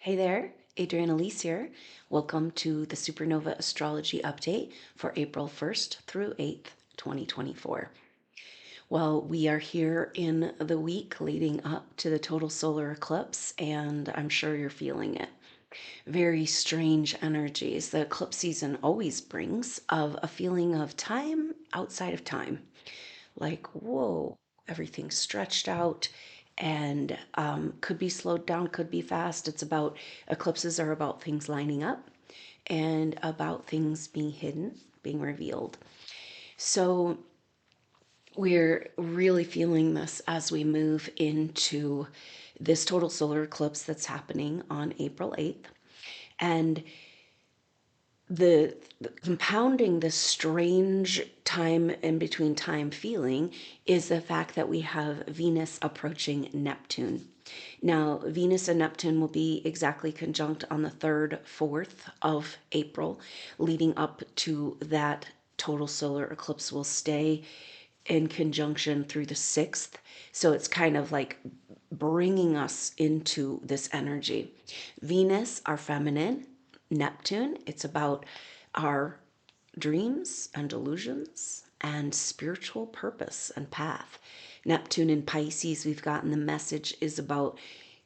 Hey there, Adrienne Elise here. Welcome to the SuperNova Astrology Update for April 1st through 8th, 2024. Well, we are here in the week leading up to the total solar eclipse, and I'm sure you're feeling it. Very strange energies the eclipse season always brings, of a feeling of time outside of time. Like, whoa, everything's stretched out and could be slowed down, could be fast. Eclipses are about things lining up and about things being hidden, being revealed. So we're really feeling this as we move into this total solar eclipse that's happening on April 8th. And the compounding this strange time in between time feeling is the fact that we have Venus approaching Neptune. Now, Venus and Neptune will be exactly conjunct on the 3rd, 4th of April, leading up to that total solar eclipse will stay in conjunction through the 6th. So it's kind of like bringing us into this energy. Venus, our feminine. Neptune, it's about our dreams and delusions and spiritual purpose and path. Neptune in Pisces, we've gotten the message is about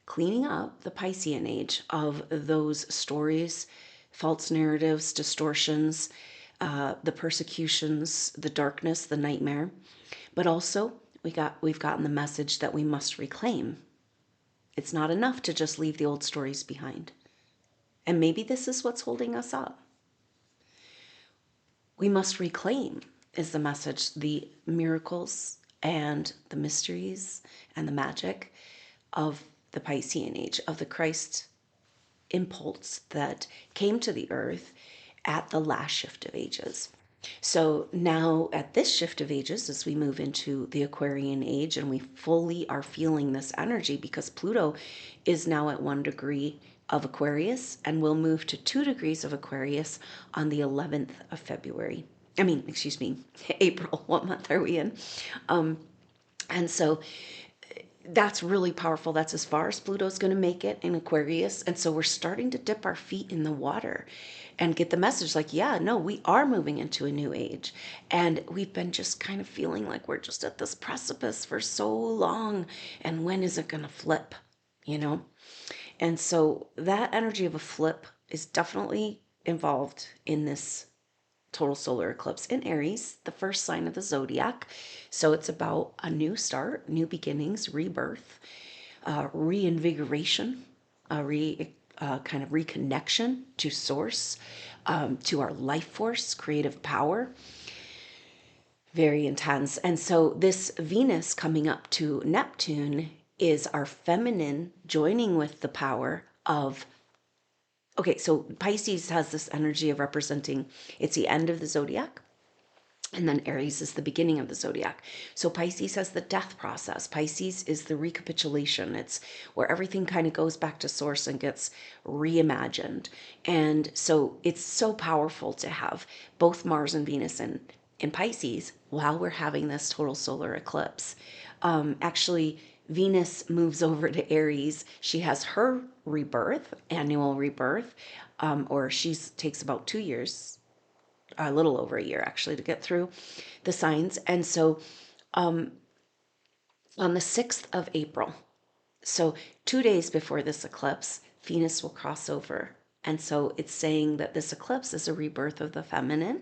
cleaning up the Piscean age of those stories, false narratives, distortions, the persecutions, the darkness, the nightmare. But also, we've gotten the message that we must reclaim. It's not enough to just leave the old stories behind. And maybe this is what's holding us up. We must reclaim, is the message, the miracles and the mysteries and the magic of the Piscean age, of the Christ impulse that came to the earth at the last shift of ages. So now at this shift of ages, as we move into the Aquarian age, and we fully are feeling this energy because Pluto is now at 1 degree of Aquarius and will move to 2 degrees of Aquarius on the 11th of February. April. What month are we in? And so that's really powerful. That's as far as Pluto's going to make it in Aquarius. And so we're starting to dip our feet in the water and get the message like, yeah, no, we are moving into a new age. And we've been just kind of feeling like we're just at this precipice for so long. And when is it going to flip? You know? And so that energy of a flip is definitely involved in this total solar eclipse in Aries, the first sign of the zodiac. So it's about a new start, new beginnings, rebirth, reinvigoration, kind of reconnection to source, to our life force, creative power. Very intense. And so this Venus coming up to Neptune is our feminine joining with the power of, okay, so Pisces has this energy of representing, it's the end of the zodiac, and then Aries is the beginning of the zodiac. So Pisces has the death process. Pisces is the recapitulation. It's where everything kind of goes back to source and gets reimagined. And so it's so powerful to have both Mars and Venus in Pisces while we're having this total solar eclipse. Actually, Venus moves over to Aries. She has her rebirth, annual rebirth, or she takes about 2 years, a little over a year actually, to get through the signs. And so on the 6th of April, so 2 days before this eclipse, Venus will cross over. And so it's saying that this eclipse is a rebirth of the feminine.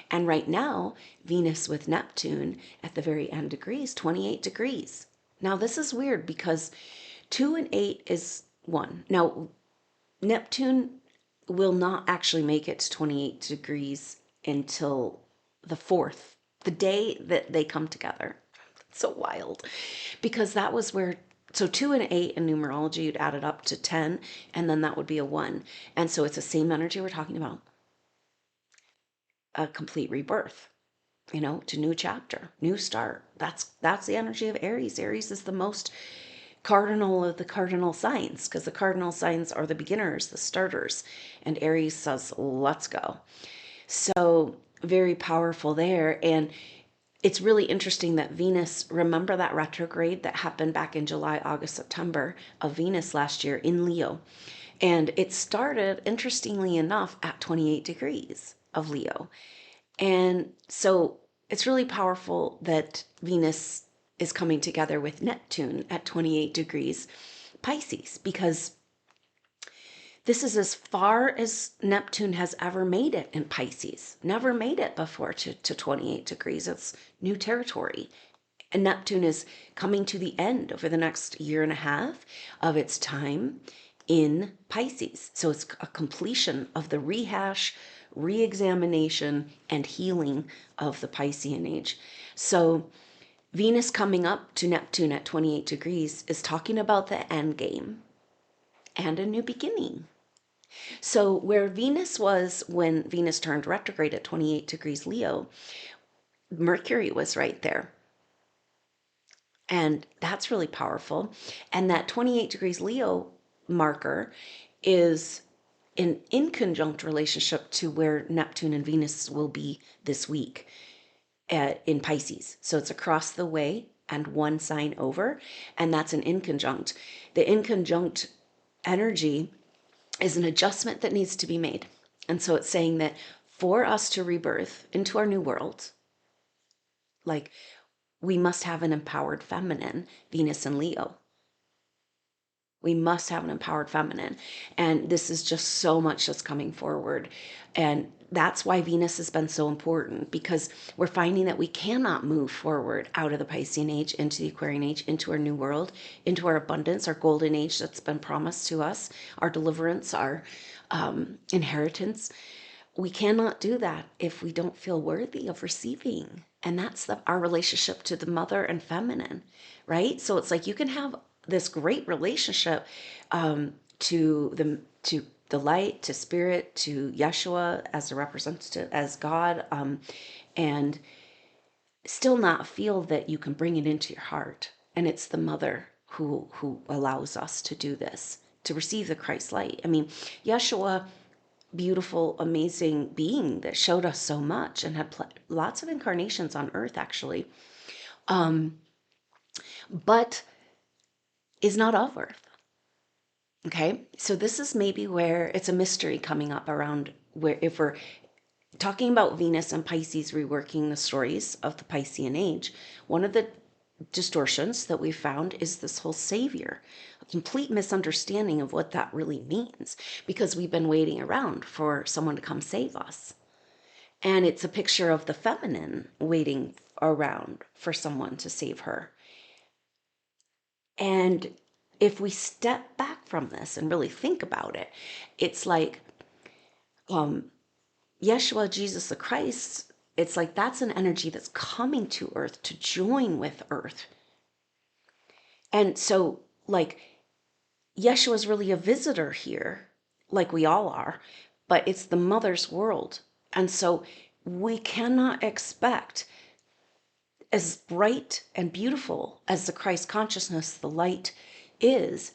And right now, Venus with Neptune at the very end degrees, 28 degrees. Now, this is weird because 2 and 8 is 1. Now, Neptune will not actually make it to 28 degrees until the 4th, the day that they come together. It's so wild because that was where, so 2 and 8 in numerology, you'd add it up to 10, and then that would be a 1. And so it's the same energy we're talking about. A complete rebirth, to new chapter, new start. That's the energy of Aries. Aries is the most cardinal of the cardinal signs because the cardinal signs are the beginners, the starters, and Aries says, let's go. So very powerful there. And it's really interesting that Venus, remember that retrograde that happened back in July, August, September of Venus last year in Leo. And it started, interestingly enough, at 28 degrees of Leo. And so it's really powerful that Venus is coming together with Neptune at 28 degrees Pisces, because this is as far as Neptune has ever made it in Pisces. Never made it before to 28 degrees. It's new territory. And Neptune is coming to the end over the next year and a half of its time in Pisces. So it's a completion of the rehash, re-examination, and healing of the Piscean age. So Venus coming up to Neptune at 28 degrees is talking about the end game and a new beginning. So where Venus was when Venus turned retrograde at 28 degrees Leo, Mercury was right there. And that's really powerful. And that 28 degrees Leo marker is in inconjunct relationship to where Neptune and Venus will be this week in Pisces. So it's across the way and one sign over, and that's an inconjunct. The inconjunct energy is an adjustment that needs to be made. And so it's saying that for us to rebirth into our new world, like, we must have an empowered feminine, Venus and Leo. We must have an empowered feminine. And this is just so much that's coming forward. And that's why Venus has been so important, because we're finding that we cannot move forward out of the Piscean age into the Aquarian age, into our new world, into our abundance, our golden age that's been promised to us, our deliverance, our inheritance. We cannot do that if we don't feel worthy of receiving. And that's our relationship to the mother and feminine, right? So it's like you can have this great relationship to the light, to spirit, to Yeshua as a representative, as God, and still not feel that you can bring it into your heart. And it's the mother who allows us to do this, to receive the Christ light. I mean, Yeshua, beautiful, amazing being that showed us so much and had lots of incarnations on earth, actually, but is not of earth. Okay, so this is maybe where it's a mystery coming up around where, if we're talking about Venus and Pisces reworking the stories of the Piscean age, one of the distortions that we found is this whole savior, a complete misunderstanding of what that really means, because we've been waiting around for someone to come save us. And it's a picture of the feminine waiting around for someone to save her. And if we step back from this and really think about it, it's like Yeshua, Jesus the Christ, it's like that's an energy that's coming to earth to join with earth. And so, like, Yeshua is really a visitor here, like we all are, but it's the mother's world. And so we cannot expect, as bright and beautiful as the Christ consciousness, the light is,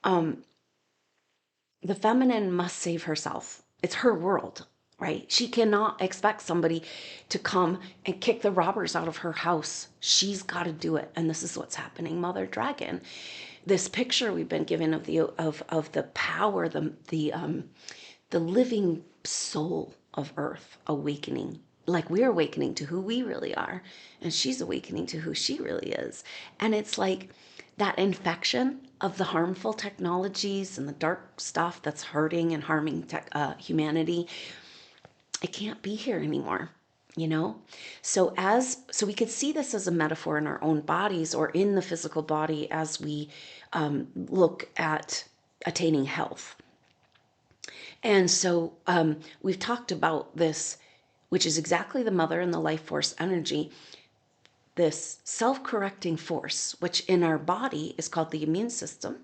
the feminine must save herself. It's her world, right? She cannot expect somebody to come and kick the robbers out of her house. She's got to do it. And this is what's happening, Mother Dragon. This picture we've been given of the power, the living soul of earth awakening. Like, we're awakening to who we really are, and she's awakening to who she really is. And it's like that infection of the harmful technologies and the dark stuff that's hurting and harming humanity. It can't be here anymore, you know? So we could see this as a metaphor in our own bodies or in the physical body as we look at attaining health. And so we've talked about this, which is exactly the mother and the life force energy, this self-correcting force, which in our body is called the immune system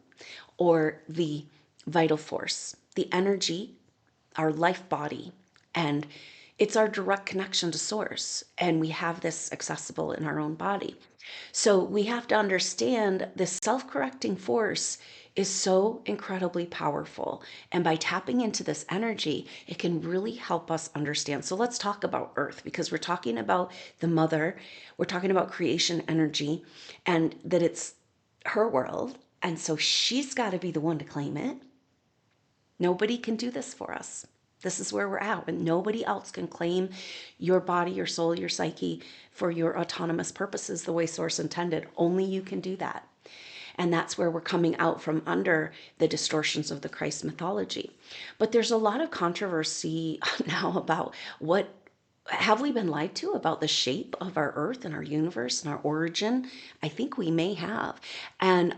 or the vital force, the energy, our life body. And it's our direct connection to source. And we have this accessible in our own body. So we have to understand this self-correcting force is so incredibly powerful. And by tapping into this energy, it can really help us understand. So let's talk about Earth, because we're talking about the mother, we're talking about creation energy, and that it's her world. And so she's got to be the one to claim it. Nobody can do this for us. This is where we're at, and nobody else can claim your body, your soul, your psyche for your autonomous purposes the way Source intended. Only you can do that. And that's where we're coming out from under the distortions of the Christ mythology. But there's a lot of controversy now about what have we been lied to about the shape of our earth and our universe and our origin? I think we may have. And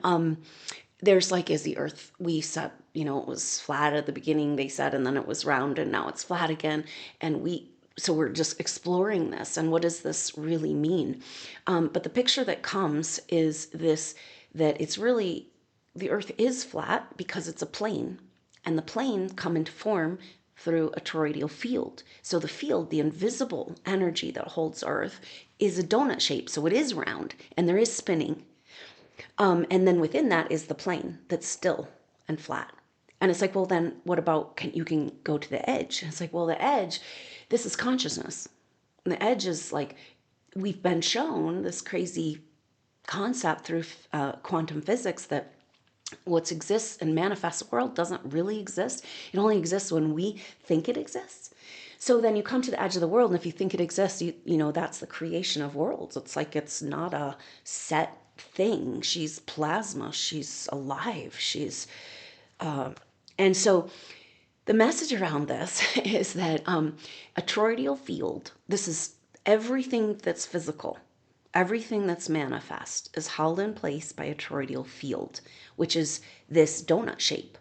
there's like, is the earth, we said, it was flat at the beginning, they said, and then it was round and now it's flat again. And so we're just exploring this. And what does this really mean? But the picture that comes is this, that it's really, the earth is flat because it's a plane, and the planes come into form through a toroidal field. So the field, the invisible energy that holds earth, is a donut shape. So it is round and there is spinning. And then within that is the plane that's still and flat. And it's like, well, then what about, you can go to the edge. And it's like, well, the edge, this is consciousness. And the edge is like, we've been shown this crazy concept through quantum physics that what exists and manifests world doesn't really exist. It only exists when we think it exists. So then you come to the edge of the world, and if you think it exists, that's the creation of worlds. It's like, it's not a set thing. She's plasma. She's alive. And so the message around this is that a toroidal field, this is everything that's physical. Everything that's manifest is held in place by a toroidal field, which is this donut shape.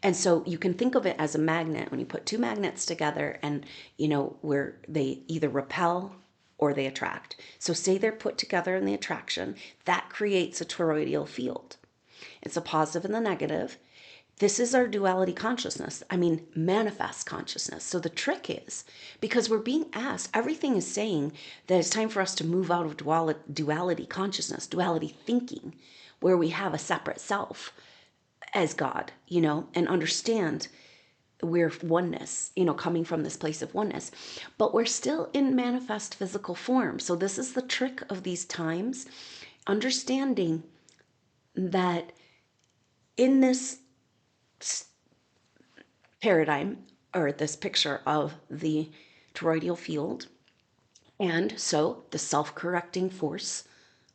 And so you can think of it as a magnet. When you put two magnets together and, where they either repel or they attract. So say they're put together in the attraction, that creates a toroidal field. It's a positive and the negative. This is our duality consciousness. Manifest consciousness. So the trick is, because we're being asked, everything is saying that it's time for us to move out of duality consciousness, duality thinking, where we have a separate self as God, and understand we're oneness, coming from this place of oneness. But we're still in manifest physical form. So this is the trick of these times, understanding that in this paradigm, or this picture of the toroidal field, and so the self-correcting force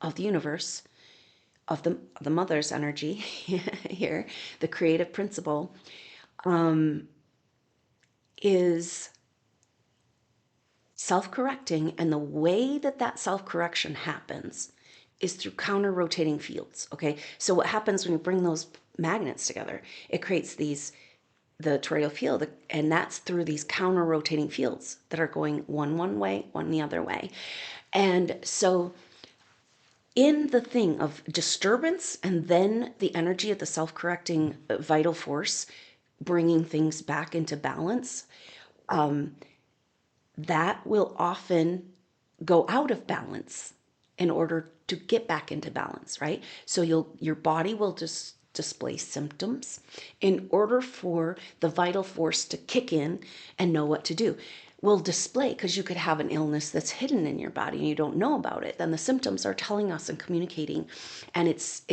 of the universe, of the mother's energy here, the creative principle, is self-correcting. And the way that self-correction happens is through counter-rotating fields. Okay, so what happens when you bring those magnets together? It creates the toroidal field, and that's through these counter-rotating fields that are going one way, one the other way. And so in the thing of disturbance and then the energy of the self-correcting vital force bringing things back into balance, that will often go out of balance in order to get back into balance, right? So your body will just display symptoms in order for the vital force to kick in and know what to do. Will display, because you could have an illness that's hidden in your body and you don't know about it. Then the symptoms are telling us and communicating, and it's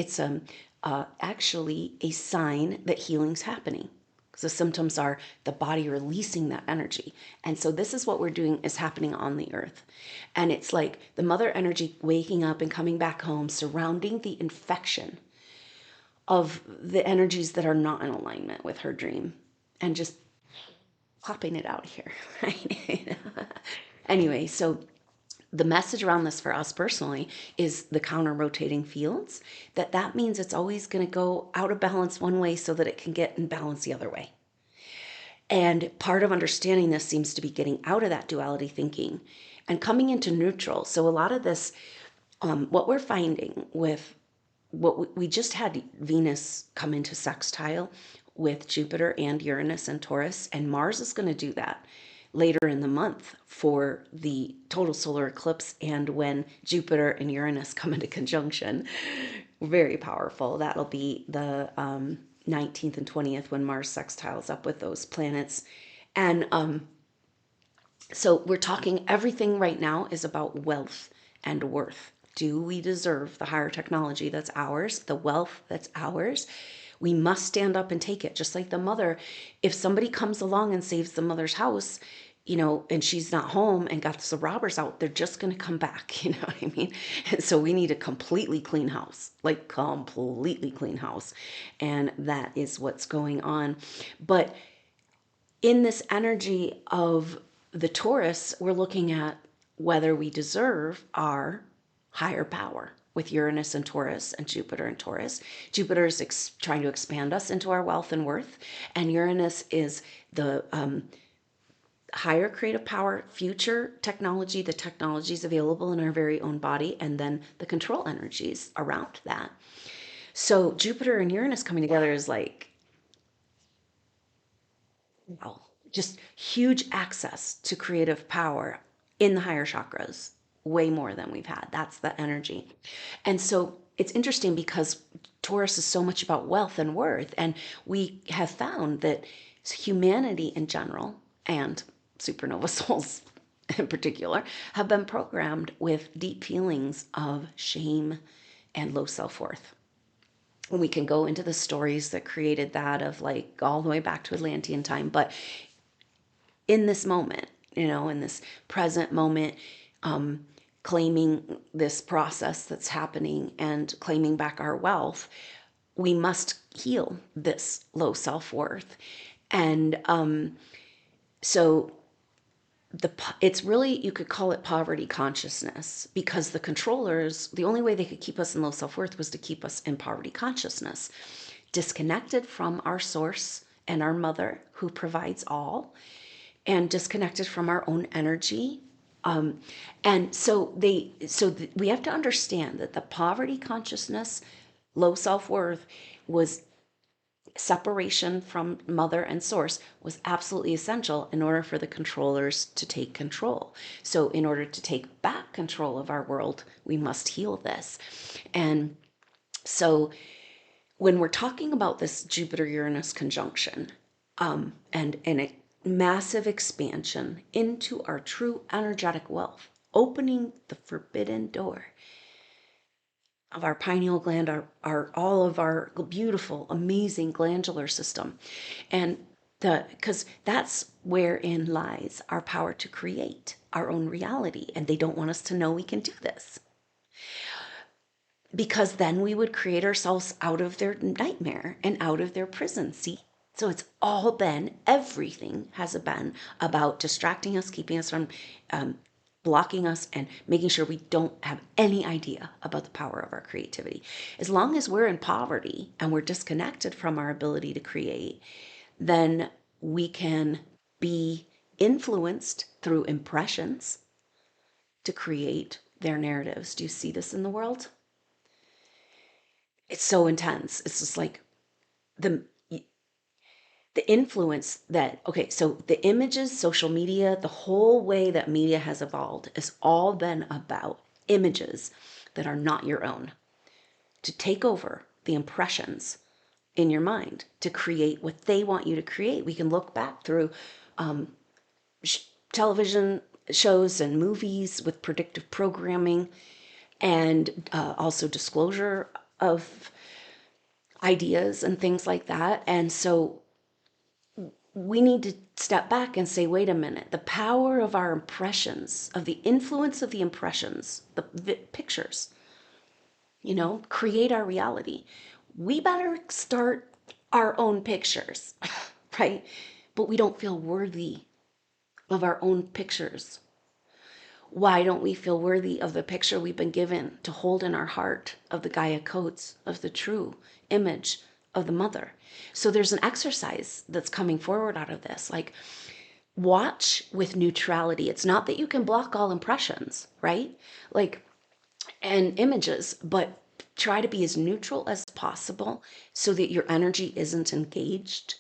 actually a sign that healing's happening. Because the symptoms are the body releasing that energy. And so this is what we're doing is happening on the earth. And it's like the mother energy waking up and coming back home, surrounding the infection of the energies that are not in alignment with her dream, and just popping it out here, right? Anyway, so the message around this for us personally is the counter-rotating fields, that means it's always going to go out of balance one way so that it can get in balance the other way. And part of understanding this seems to be getting out of that duality thinking and coming into neutral. So a lot of this, what we're finding with what we just had Venus come into sextile with Jupiter and Uranus and Taurus, and Mars is going to do that later in the month for the total solar eclipse, and when Jupiter and Uranus come into conjunction. Very powerful. That'll be the 19th and 20th when Mars sextiles up with those planets. And so we're talking, everything right now is about wealth and worth. Do we deserve the higher technology that's ours, the wealth that's ours? We must stand up and take it. Just like the mother, if somebody comes along and saves the mother's house, and she's not home and got the robbers out, they're just going to come back. You know what I mean? And so we need a completely clean house, like completely clean house. And that is what's going on. But in this energy of the Taurus, we're looking at whether we deserve our higher power with Uranus and Taurus and Jupiter and Taurus. Jupiter is trying to expand us into our wealth and worth, and Uranus is the higher creative power, future technology, the technologies available in our very own body, and then the control energies around that. So Jupiter and Uranus coming together is like, wow, just huge access to creative power in the higher chakras, way more than we've had. That's the energy. And so it's interesting because Taurus is so much about wealth and worth. And we have found that humanity in general, and supernova souls in particular, have been programmed with deep feelings of shame and low self-worth. And we can go into the stories that created that, of like all the way back to Atlantean time. But in this moment, in this present moment, claiming this process that's happening and claiming back our wealth, we must heal this low self-worth. And so it's really, you could call it poverty consciousness, because the controllers, the only way they could keep us in low self-worth was to keep us in poverty consciousness, disconnected from our source and our mother who provides all, and disconnected from our own energy. And so we have to understand that the poverty consciousness, low self-worth, was separation from mother and source, was absolutely essential in order for the controllers to take control. So in order to take back control of our world, we must heal this. And so when we're talking about this Jupiter-Uranus conjunction, and a massive expansion into our true energetic wealth, opening the forbidden door of our pineal gland, our all of our beautiful, amazing glandular system. And because that's wherein lies our power to create our own reality. And they don't want us to know we can do this, because then we would create ourselves out of their nightmare and out of their prison. See? So it's all been, everything has been about distracting us, keeping us from blocking us, and making sure we don't have any idea about the power of our creativity. As long as we're in poverty and we're disconnected from our ability to create, then we can be influenced through impressions to create their narratives. Do you see this in the world? It's so intense. It's just like the influence that, okay, so the images, social media, the whole way that media has evolved has all been about images that are not your own, to take over the impressions in your mind, to create what they want you to create. We can look back through television shows and movies with predictive programming, and also disclosure of ideas and things like that. And so we need to step back and say, wait a minute, the power of our impressions, of the influence of the impressions, the pictures, create our reality. We better start our own pictures, right? But we don't feel worthy of our own pictures. Why don't we feel worthy of the picture we've been given to hold in our heart of the Gaia codes, of the true image of the mother? So there's an exercise that's coming forward out of this, like, watch with neutrality. It's not that you can block all impressions, right? Like, and images, but try to be as neutral as possible so that your energy isn't engaged.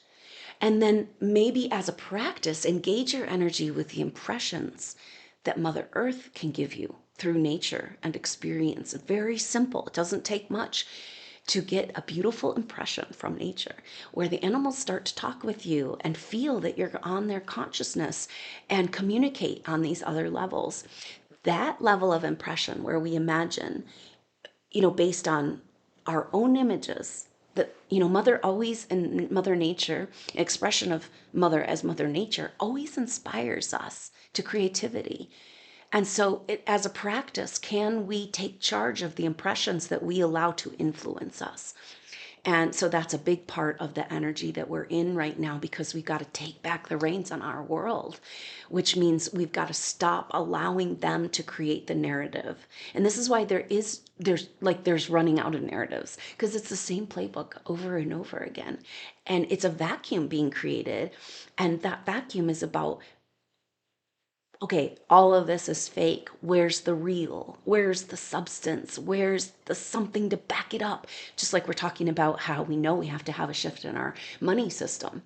And then maybe as a practice, engage your energy with the impressions that Mother Earth can give you through nature and experience. Very simple. It doesn't take much to get a beautiful impression from nature, where the animals start to talk with you and feel that you're on their consciousness and communicate on these other levels. That level of impression where we imagine, based on our own images that, you know, mother always, and mother nature, expression of mother as mother nature always inspires us to creativity. And so as a practice, can we take charge of the impressions that we allow to influence us? And so that's a big part of the energy that we're in right now, because we've got to take back the reins on our world, which means we've got to stop allowing them to create the narrative. And this is why there's running out of narratives, because it's the same playbook over and over again. And it's a vacuum being created. And that vacuum is about, okay, all of this is fake. Where's the real? Where's the substance? Where's the something to back it up? Just like we're talking about how we know we have to have a shift in our money system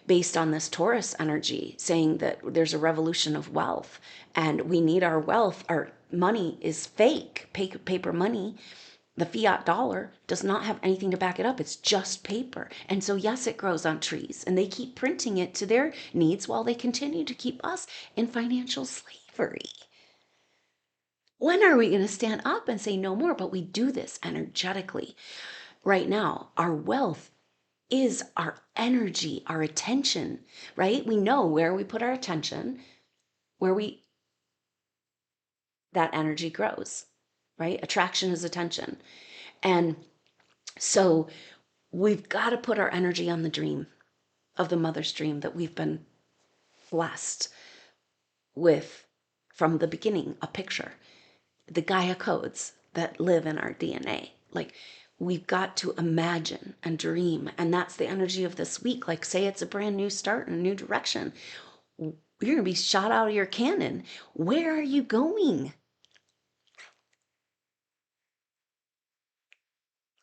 based on this Taurus energy, saying that there's a revolution of wealth and we need our wealth. Our money is fake, paper money. The fiat dollar does not have anything to back it up. It's just paper. And so, yes, it grows on trees, and they keep printing it to their needs while they continue to keep us in financial slavery. When are we going to stand up and say no more? But we do this energetically. Right now, our wealth is our energy, our attention, right? We know where we put our attention, that energy grows, right? Attraction is attention. And so we've got to put our energy on the dream of the mother's dream that we've been blessed with from the beginning, a picture, the Gaia codes that live in our DNA. Like, we've got to imagine and dream. And that's the energy of this week. Like, say it's a brand new start and a new direction. You're going to be shot out of your cannon. Where are you going?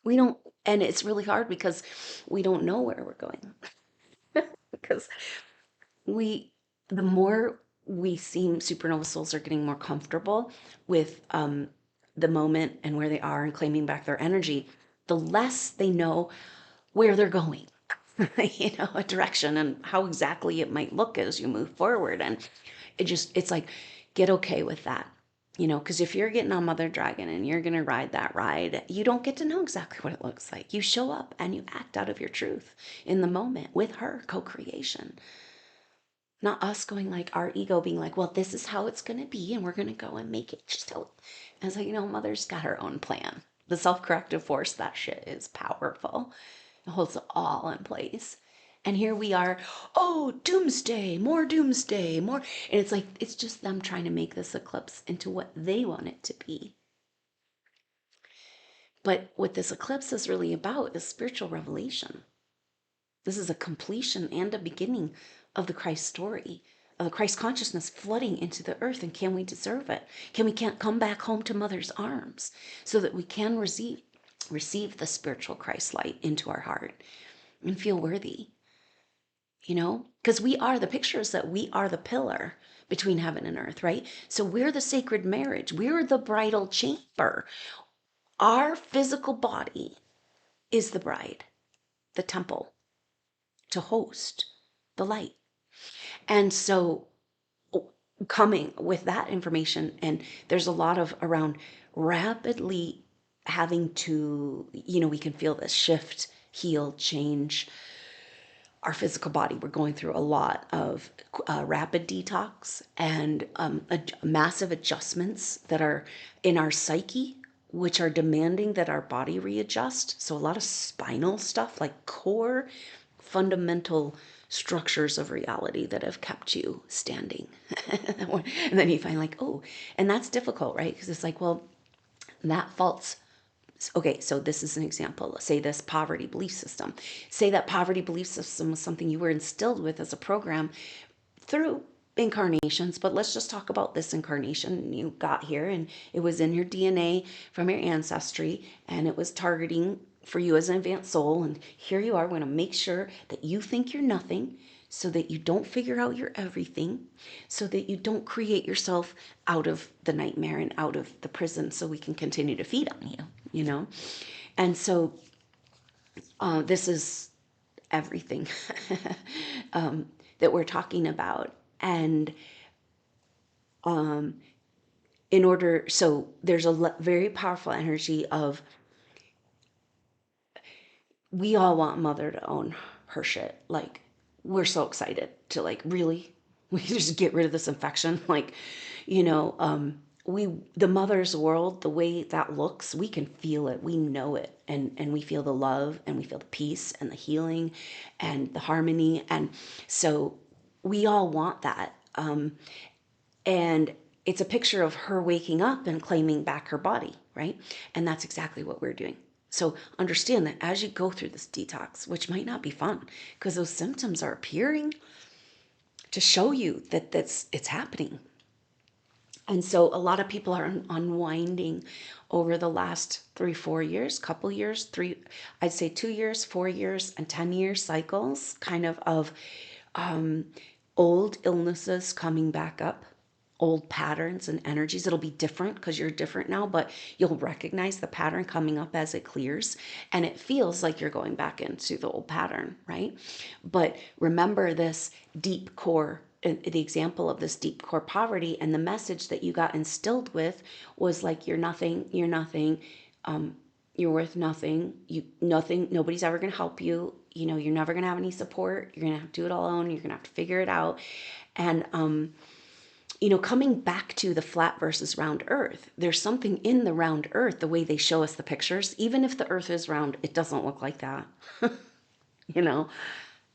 We don't, and it's really hard because we don't know where we're going. Because we, the more we seem, supernova souls are getting more comfortable with the moment and where they are and claiming back their energy, the less they know where they're going, you know, a direction and how exactly it might look as you move forward. And it's like, get okay with that. You know, because if you're getting on Mother Dragon and you're going to ride that ride, you don't get to know exactly what it looks like. You show up and you act out of your truth in the moment with her, co-creation. Not us going like our ego being like, well, this is how it's going to be and we're going to go and make it just how. And it's like, you know, Mother's got her own plan. The self-corrective force, that shit is powerful. It holds it all in place. And here we are, oh, doomsday, more. And it's like, it's just them trying to make this eclipse into what they want it to be. But what this eclipse is really about is spiritual revelation. This is a completion and a beginning of the Christ story, of the Christ consciousness flooding into the earth. And can we deserve it? Can we can't come back home to Mother's arms so that we can receive the spiritual Christ light into our heart and feel worthy? You know, because we are the pictures that we are the pillar between heaven and earth, right? So we're the sacred marriage. We're the bridal chamber. Our physical body is the bride, the temple to host the light. And so coming with that information, and there's a lot of around rapidly having to, you know, we can feel this shift, heal, change our physical body. We're going through a lot of rapid detox and massive adjustments that are in our psyche, which are demanding that our body readjust. So a lot of spinal stuff, like core fundamental structures of reality that have kept you standing. And then you find like, oh, and that's difficult, right? Because it's like, well, that faults. Okay, so this is an example. Say this poverty belief system. Say that poverty belief system was something you were instilled with as a program through incarnations, but let's just talk about this incarnation. You got here and it was in your DNA from your ancestry, and it was targeting for you as an advanced soul. And here you are, we're going to make sure that you think you're nothing, so that you don't figure out you're everything, so that you don't create yourself out of the nightmare and out of the prison, so we can continue to feed on you, you know? And so this is everything that we're talking about. And in order, so there's a very powerful energy of we all want mother to own her shit. Like, we're so excited to, like, really, we just get rid of this infection. Like, you know, the mother's world, the way that looks, we can feel it, we know it, and we feel the love, and we feel the peace and the healing and the harmony. And so we all want that. And it's a picture of her waking up and claiming back her body, right? And that's exactly what we're doing. So understand that as you go through this detox, which might not be fun because those symptoms are appearing to show you that it's happening. And so a lot of people are unwinding over the last 3-4 years, couple years, I'd say 2 years, 4 years, and 10-year cycles, kind of old illnesses coming back up, old patterns and energies. It'll be different because you're different now, but you'll recognize the pattern coming up as it clears, and it feels like you're going back into the old pattern, right? But remember this deep core, the example of this deep core poverty, and the message that you got instilled with was like, you're nothing, you're worth nothing, nothing, nobody's ever going to help you, you're never going to have any support, you're going to have to do it alone, you're going to have to figure it out. And coming back to the flat versus round earth, there's something in the round earth, the way they show us the pictures. Even if the earth is round, it doesn't look like that,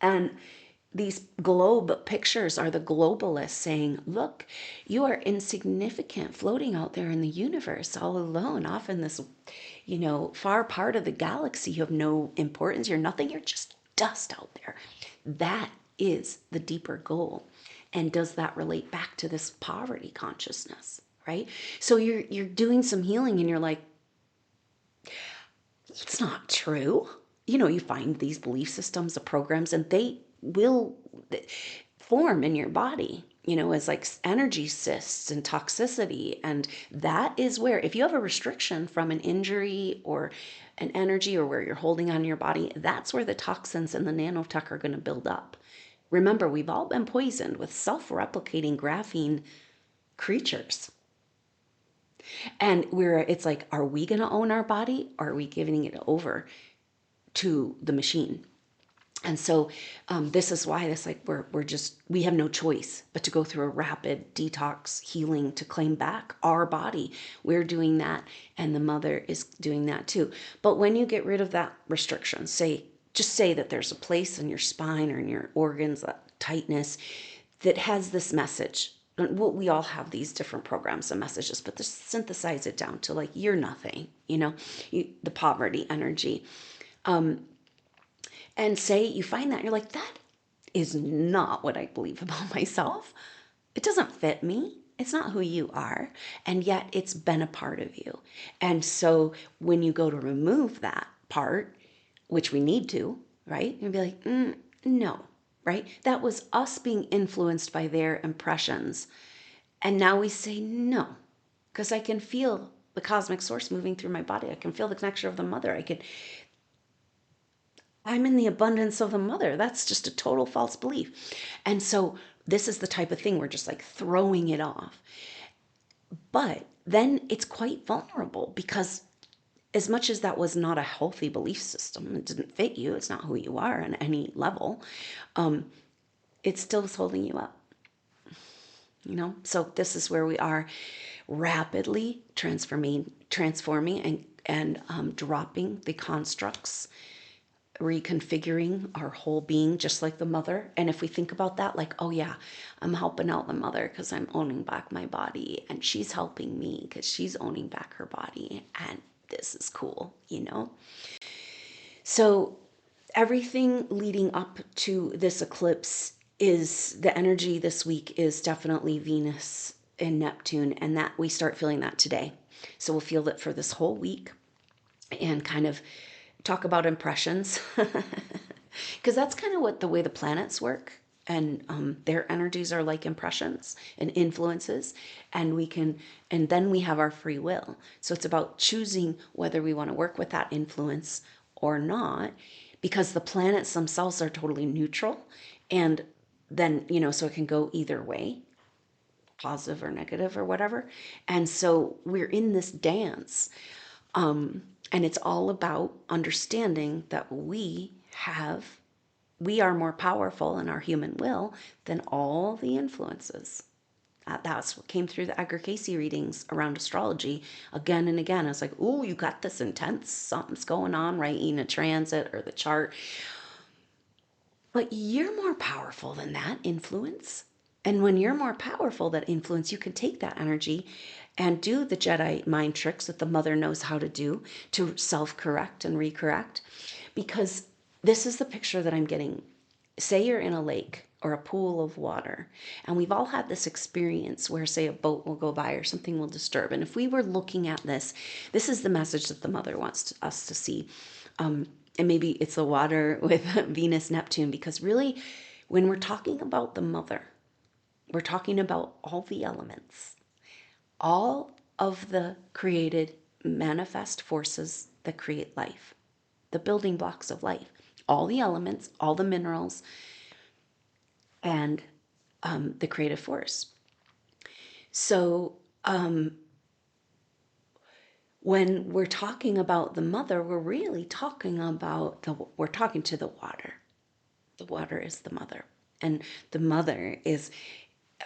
And these globe pictures are the globalists saying, look, you are insignificant, floating out there in the universe all alone, off in this, far part of the galaxy. You have no importance. You're nothing. You're just dust out there. That is the deeper goal. And does that relate back to this poverty consciousness, right? So you're doing some healing and you're like, it's not true. You find these belief systems, the programs, and they will form in your body, as like energy cysts and toxicity. And that is where, if you have a restriction from an injury or an energy, or where you're holding on to your body, that's where the toxins and the nanotech are going to build up. Remember, we've all been poisoned with self-replicating graphene creatures. And it's like, are we going to own our body, or are we giving it over to the machine? And so this is why we have no choice but to go through a rapid detox healing to claim back our body. We're doing that, and the mother is doing that too. But when you get rid of that restriction, just say that there's a place in your spine or in your organs, that tightness, that has this message. We all have these different programs and messages, but just synthesize it down to like, you're nothing, the poverty energy. And say you find that, you're like, that is not what I believe about myself. It doesn't fit me. It's not who you are. And yet it's been a part of you. And so when you go to remove that part, which we need to, right? And be like, no, right? That was us being influenced by their impressions. And now we say no, because I can feel the cosmic source moving through my body. I can feel the connection of the mother. I'm in the abundance of the mother. That's just a total false belief. And so this is the type of thing we're just like throwing it off. But then it's quite vulnerable, because as much as that was not a healthy belief system, it didn't fit you, it's not who you are on any level, it still is holding you up. So this is where we are rapidly transforming and dropping the constructs, reconfiguring our whole being, just like the mother. And if we think about that, like, oh yeah, I'm helping out the mother because I'm owning back my body, and she's helping me because she's owning back her body, and this is cool, So everything leading up to this eclipse, is the energy this week is definitely Venus and Neptune, and that we start feeling that today. So we'll feel that for this whole week, and kind of talk about impressions, because that's kind of the way the planets work, and their energies are like impressions and influences, and then we have our free will. So it's about choosing whether we want to work with that influence or not, because the planets themselves are totally neutral, and then so it can go either way, positive or negative or whatever. And so we're in this dance. And it's all about understanding that we are more powerful in our human will than all the influences. That's what came through the Edgar Casey readings around astrology again and again. I was like, "Ooh, you got this intense, something's going on, right? In a transit or the chart." But you're more powerful than that influence. And when you're more powerful, that influence, you can take that energy and do the Jedi mind tricks that the mother knows how to do to self correct and recorrect. Because this is the picture that I'm getting. Say you're in a lake or a pool of water, and we've all had this experience where, say, a boat will go by or something will disturb. And if we were looking at this, this is the message that the mother wants us to see. And maybe it's the water with Venus, Neptune, because really, when we're talking about the mother, we're talking about all the elements, all of the created manifest forces that create life, the building blocks of life, all the elements, all the minerals, and the creative force. So when we're talking about the mother, we're really talking about we're talking to the water. The water is the mother, and the mother is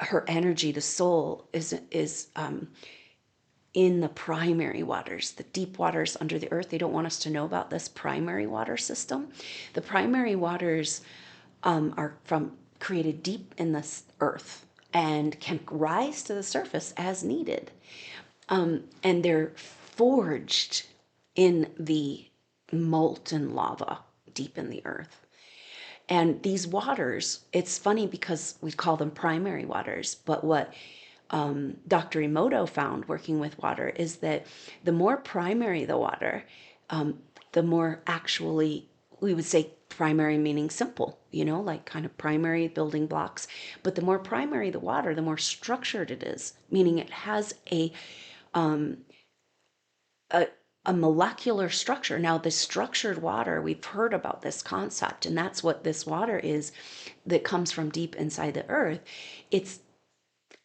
her energy. The soul is in the primary waters, the deep waters under the earth. They don't want us to know about this primary water system. The primary waters are created deep in the earth and can rise to the surface as needed. And they're forged in the molten lava deep in the earth. And these waters, it's funny because we call them primary waters, but what Dr. Emoto found working with water is that the more primary the water, the more actually, we would say primary meaning simple, like kind of primary building blocks. But the more primary the water, the more structured it is, meaning it has a molecular structure. Now, the structured water, we've heard about this concept, and that's what this water is that comes from deep inside the earth. It's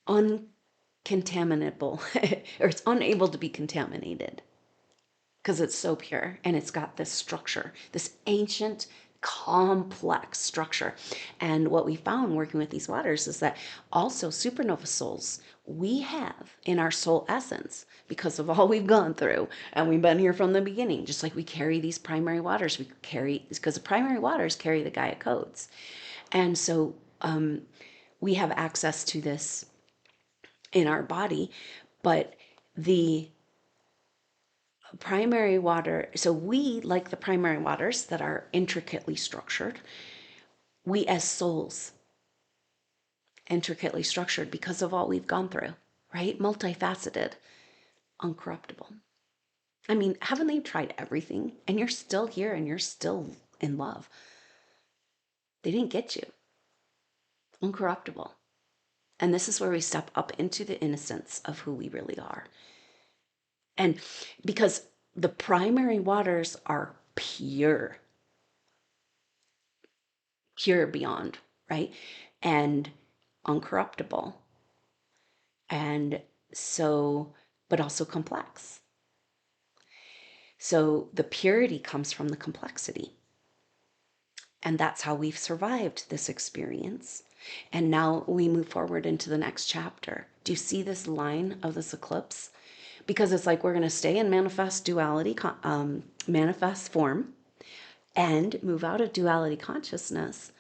uncontaminable, or it's unable to be contaminated because it's so pure, and it's got this structure, this ancient, complex structure. And what we found working with these waters is that also supernova souls, we have in our soul essence, because of all we've gone through, and we've been here from the beginning, just like we carry these primary waters, we carry, because the primary waters carry the Gaia codes. And so we have access to this in our body, but the primary water, so we, like the primary waters that are intricately structured, we as souls, intricately structured because of all we've gone through, right? Multifaceted, uncorruptible. I mean, haven't they tried everything? And you're still here and you're still in love. They didn't get you. Uncorruptible. And this is where we step up into the innocence of who we really are. And because the primary waters are pure, pure beyond, right? And uncorruptible. And so, but also complex. So the purity comes from the complexity. And that's how we've survived this experience. And now we move forward into the next chapter. Do you see this line of this eclipse? Because it's like we're going to stay in manifest duality, manifest form, and move out of duality consciousness,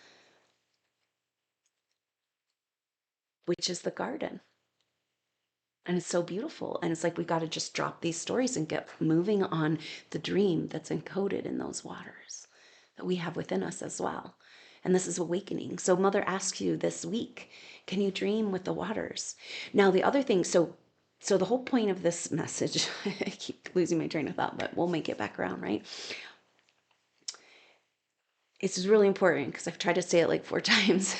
which is the garden. And it's so beautiful. And it's like we got to just drop these stories and get moving on the dream that's encoded in those waters that we have within us as well. And this is awakening. So Mother asks you this week, can you dream with the waters? Now, the other thing, so the whole point of this message, I keep losing my train of thought, but we'll make it back around, right? It's really important because I've tried to say it like 4 times.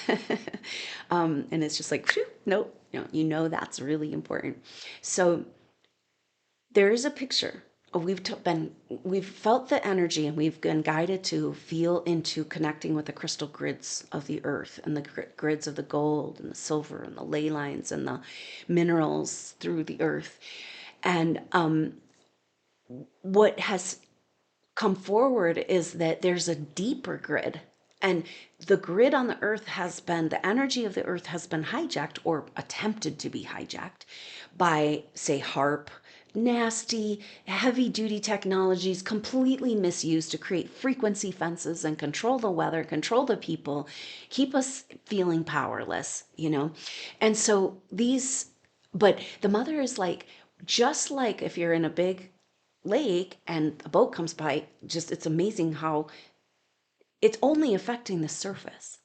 And it's just like, nope, that's really important. So there is a picture. We've felt the energy, and we've been guided to feel into connecting with the crystal grids of the earth and the grids of the gold and the silver and the ley lines and the minerals through the earth. And what has come forward is that there's a deeper grid. And the grid on the earth the energy of the earth has been hijacked or attempted to be hijacked by, say, HARP, nasty, heavy duty technologies completely misused to create frequency fences and control the weather, control the people, keep us feeling powerless, you know? And so but the mother is like, just like if you're in a big lake and a boat comes by, just it's amazing how it's only affecting the surface.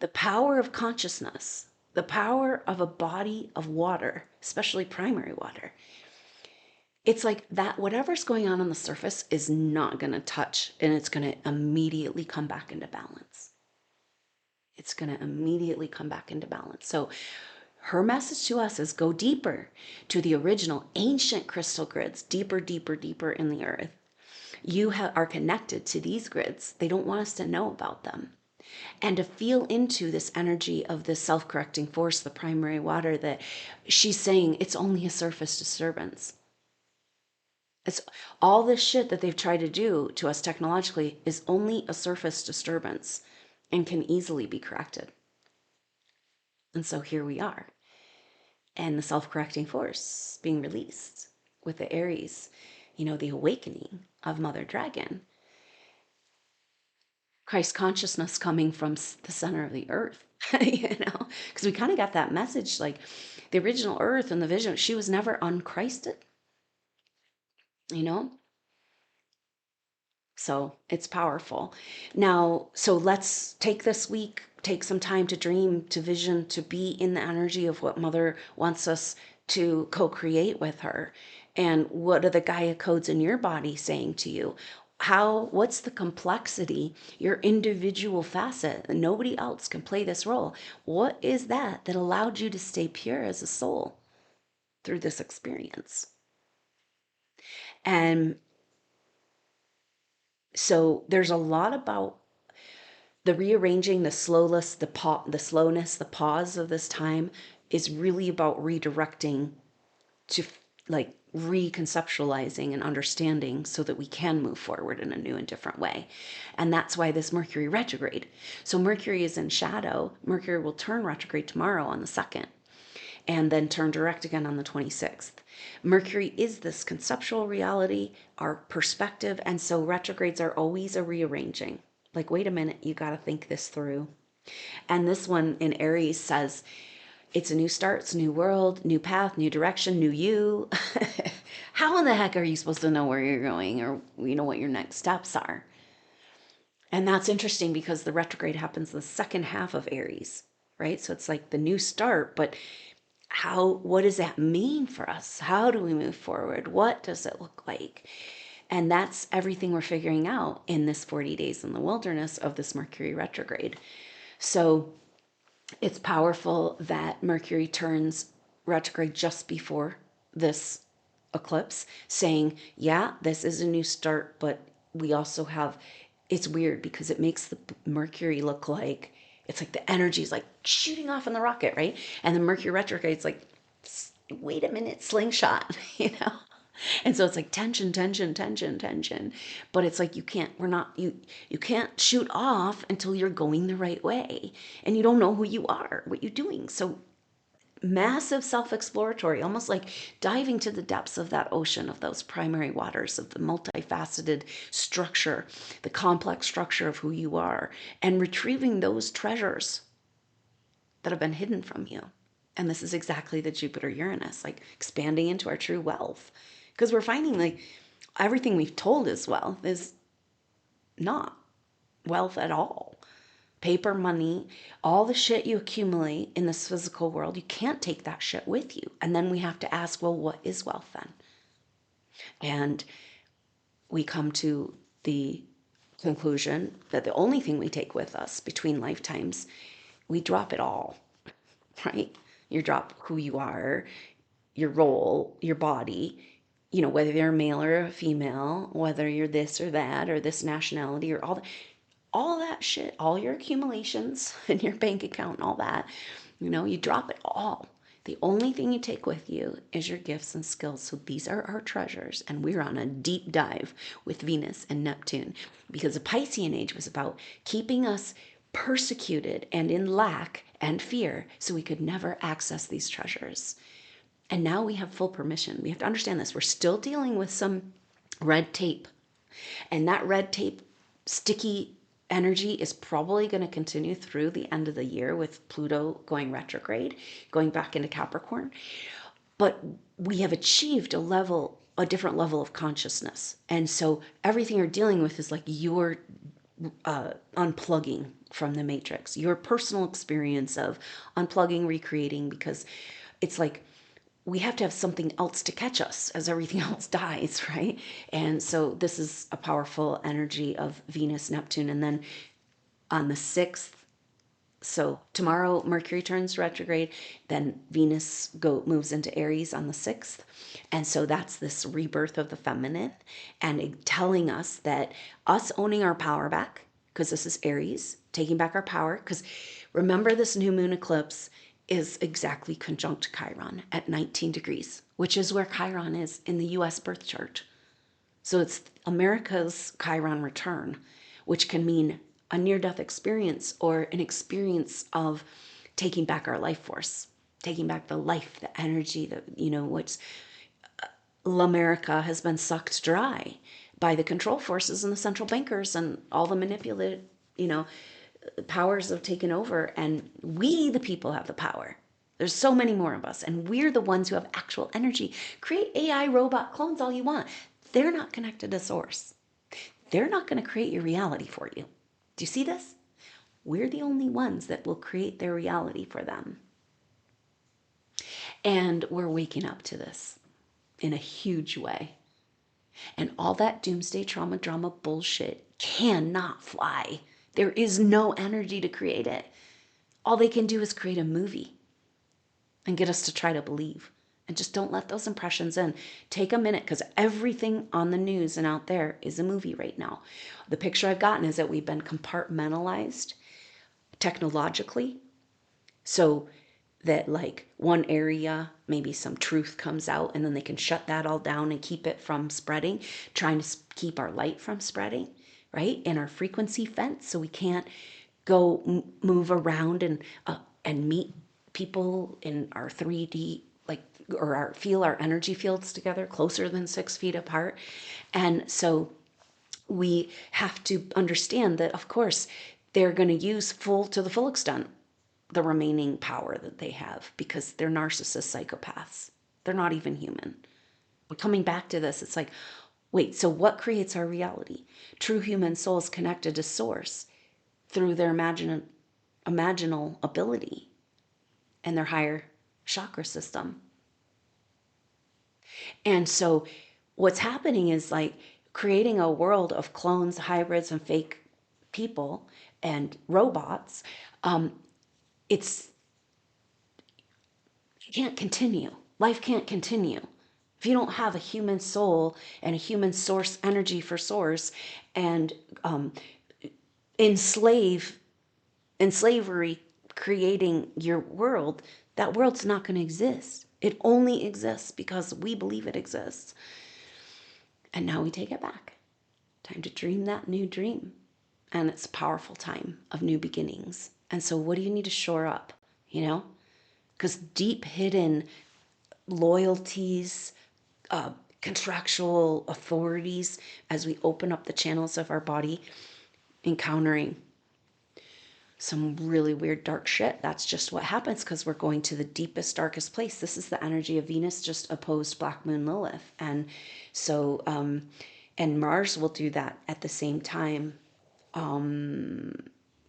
The power of consciousness, the power of a body of water, especially primary water, it's like that whatever's going on the surface is not going to touch, and it's going to immediately come back into balance. It's going to immediately come back into balance. So her message to us is go deeper to the original ancient crystal grids, deeper, deeper, deeper in the earth. You are connected to these grids. They don't want us to know about them. And to feel into this energy of this self-correcting force, the primary water, that she's saying it's only a surface disturbance. It's all this shit that they've tried to do to us technologically is only a surface disturbance and can easily be corrected. And so here we are. And the self-correcting force being released with the Aries, the awakening of Mother Dragon. Christ consciousness coming from the center of the earth, because we kind of got that message, like the original earth and the vision, she was never unchristed, So it's powerful. Now, so let's take this week, take some time to dream, to vision, to be in the energy of what Mother wants us to co-create with her. And what are the Gaia codes in your body saying to you? What's the complexity, your individual facet? Nobody else can play this role. What is that allowed you to stay pure as a soul through this experience? And so there's a lot about the rearranging, the slowness, the pause of this time is really about redirecting to like reconceptualizing and understanding so that we can move forward in a new and different way. And that's why this Mercury retrograde. So Mercury is in shadow. Mercury will turn retrograde tomorrow on the 2nd and then turn direct again on the 26th. Mercury is this conceptual reality, our perspective, and so retrogrades are always a rearranging. Like, wait a minute, you got to think this through. And this one in Aries says, it's a new start, it's a new world, new path, new direction, new you. How in the heck are you supposed to know where you're going or what your next steps are? And that's interesting because the retrograde happens the second half of Aries, right? So it's like the new start, but what does that mean for us? How do we move forward? What does it look like? And that's everything we're figuring out in this 40 days in the wilderness of this Mercury retrograde. So it's powerful that Mercury turns retrograde just before this eclipse, saying, yeah, this is a new start, but we also it's weird because it makes the Mercury look like, it's like the energy is like shooting off in the rocket, right? And the Mercury retrograde is like, wait a minute, slingshot, And so it's like tension, tension, tension, tension. But it's like you can't shoot off until you're going the right way. And you don't know who you are, what you're doing. So massive self-exploratory, almost like diving to the depths of that ocean, of those primary waters, of the multifaceted structure, the complex structure of who you are, and retrieving those treasures that have been hidden from you. And this is exactly the Jupiter-Uranus, like expanding into our true wealth. Because we're finding like everything we've told is wealth is not wealth at all. Paper, money, all the shit you accumulate in this physical world, you can't take that shit with you. And then we have to ask, well, what is wealth then? And we come to the conclusion that the only thing we take with us between lifetimes, we drop it all, right? You drop who you are, your role, your body, whether you're a male or a female, whether you're this or that, or this nationality, or all that shit, all your accumulations in your bank account and all that, you drop it all. The only thing you take with you is your gifts and skills. So these are our treasures. And we're on a deep dive with Venus and Neptune because the Piscean age was about keeping us persecuted and in lack and fear so we could never access these treasures. And now we have full permission. We have to understand this. We're still dealing with some red tape. And that red tape, sticky energy is probably going to continue through the end of the year with Pluto going retrograde, going back into Capricorn. But we have achieved a different level of consciousness. And so everything you're dealing with is like you're unplugging from the matrix, your personal experience of unplugging, recreating, because it's like we have to have something else to catch us as everything else dies, right? And so this is a powerful energy of Venus, Neptune. And then on the 6th, so tomorrow Mercury turns retrograde, then Venus moves into Aries on the 6th. And so that's this rebirth of the feminine and telling us that us owning our power back, because this is Aries, taking back our power, because remember this new moon eclipse is exactly conjunct Chiron at 19 degrees, which is where Chiron is in the US birth chart. So it's America's Chiron return, which can mean a near-death experience or an experience of taking back our life force, taking back the life, the energy, what's L'America has been sucked dry by the control forces and the central bankers and all the manipulated, powers have taken over, and we, the people, have the power. There's so many more of us, and we're the ones who have actual energy. Create AI robot clones all you want. They're not connected to source. They're not going to create your reality for you. Do you see this? We're the only ones that will create their reality for them. And we're waking up to this in a huge way. And all that doomsday trauma drama bullshit cannot fly. There is no energy to create it. All they can do is create a movie and get us to try to believe. And just don't let those impressions in. Take a minute, because everything on the news and out there is a movie right now. The picture I've gotten is that we've been compartmentalized technologically, so that like one area, maybe some truth comes out and then they can shut that all down and keep it from spreading, trying to keep our light from spreading, right? And our frequency fence, so we can't go move around and meet people in our 3D, like, or feel our energy fields together closer than 6 feet apart. And so we have to understand that, of course, they're going to use to the full extent the remaining power that they have, because they're narcissist psychopaths. They're not even human. But coming back to this, it's like, wait, so what creates our reality? True human souls connected to source through their imaginal ability and their higher chakra system. And so what's happening is like creating a world of clones, hybrids, and fake people and robots. It can't continue. Life can't continue if you don't have a human soul and a human source energy for source, and in slavery creating your world. That world's not going to exist. It only exists because we believe it exists. And now we take it back. Time to dream that new dream. And it's a powerful time of new beginnings. And so what do you need to shore up? Because deep hidden loyalties, contractual authorities, as we open up the channels of our body, encountering some really weird dark shit. That's just what happens because we're going to the deepest, darkest place. This is the energy of Venus just opposed Black Moon Lilith. And so, and Mars will do that at the same time.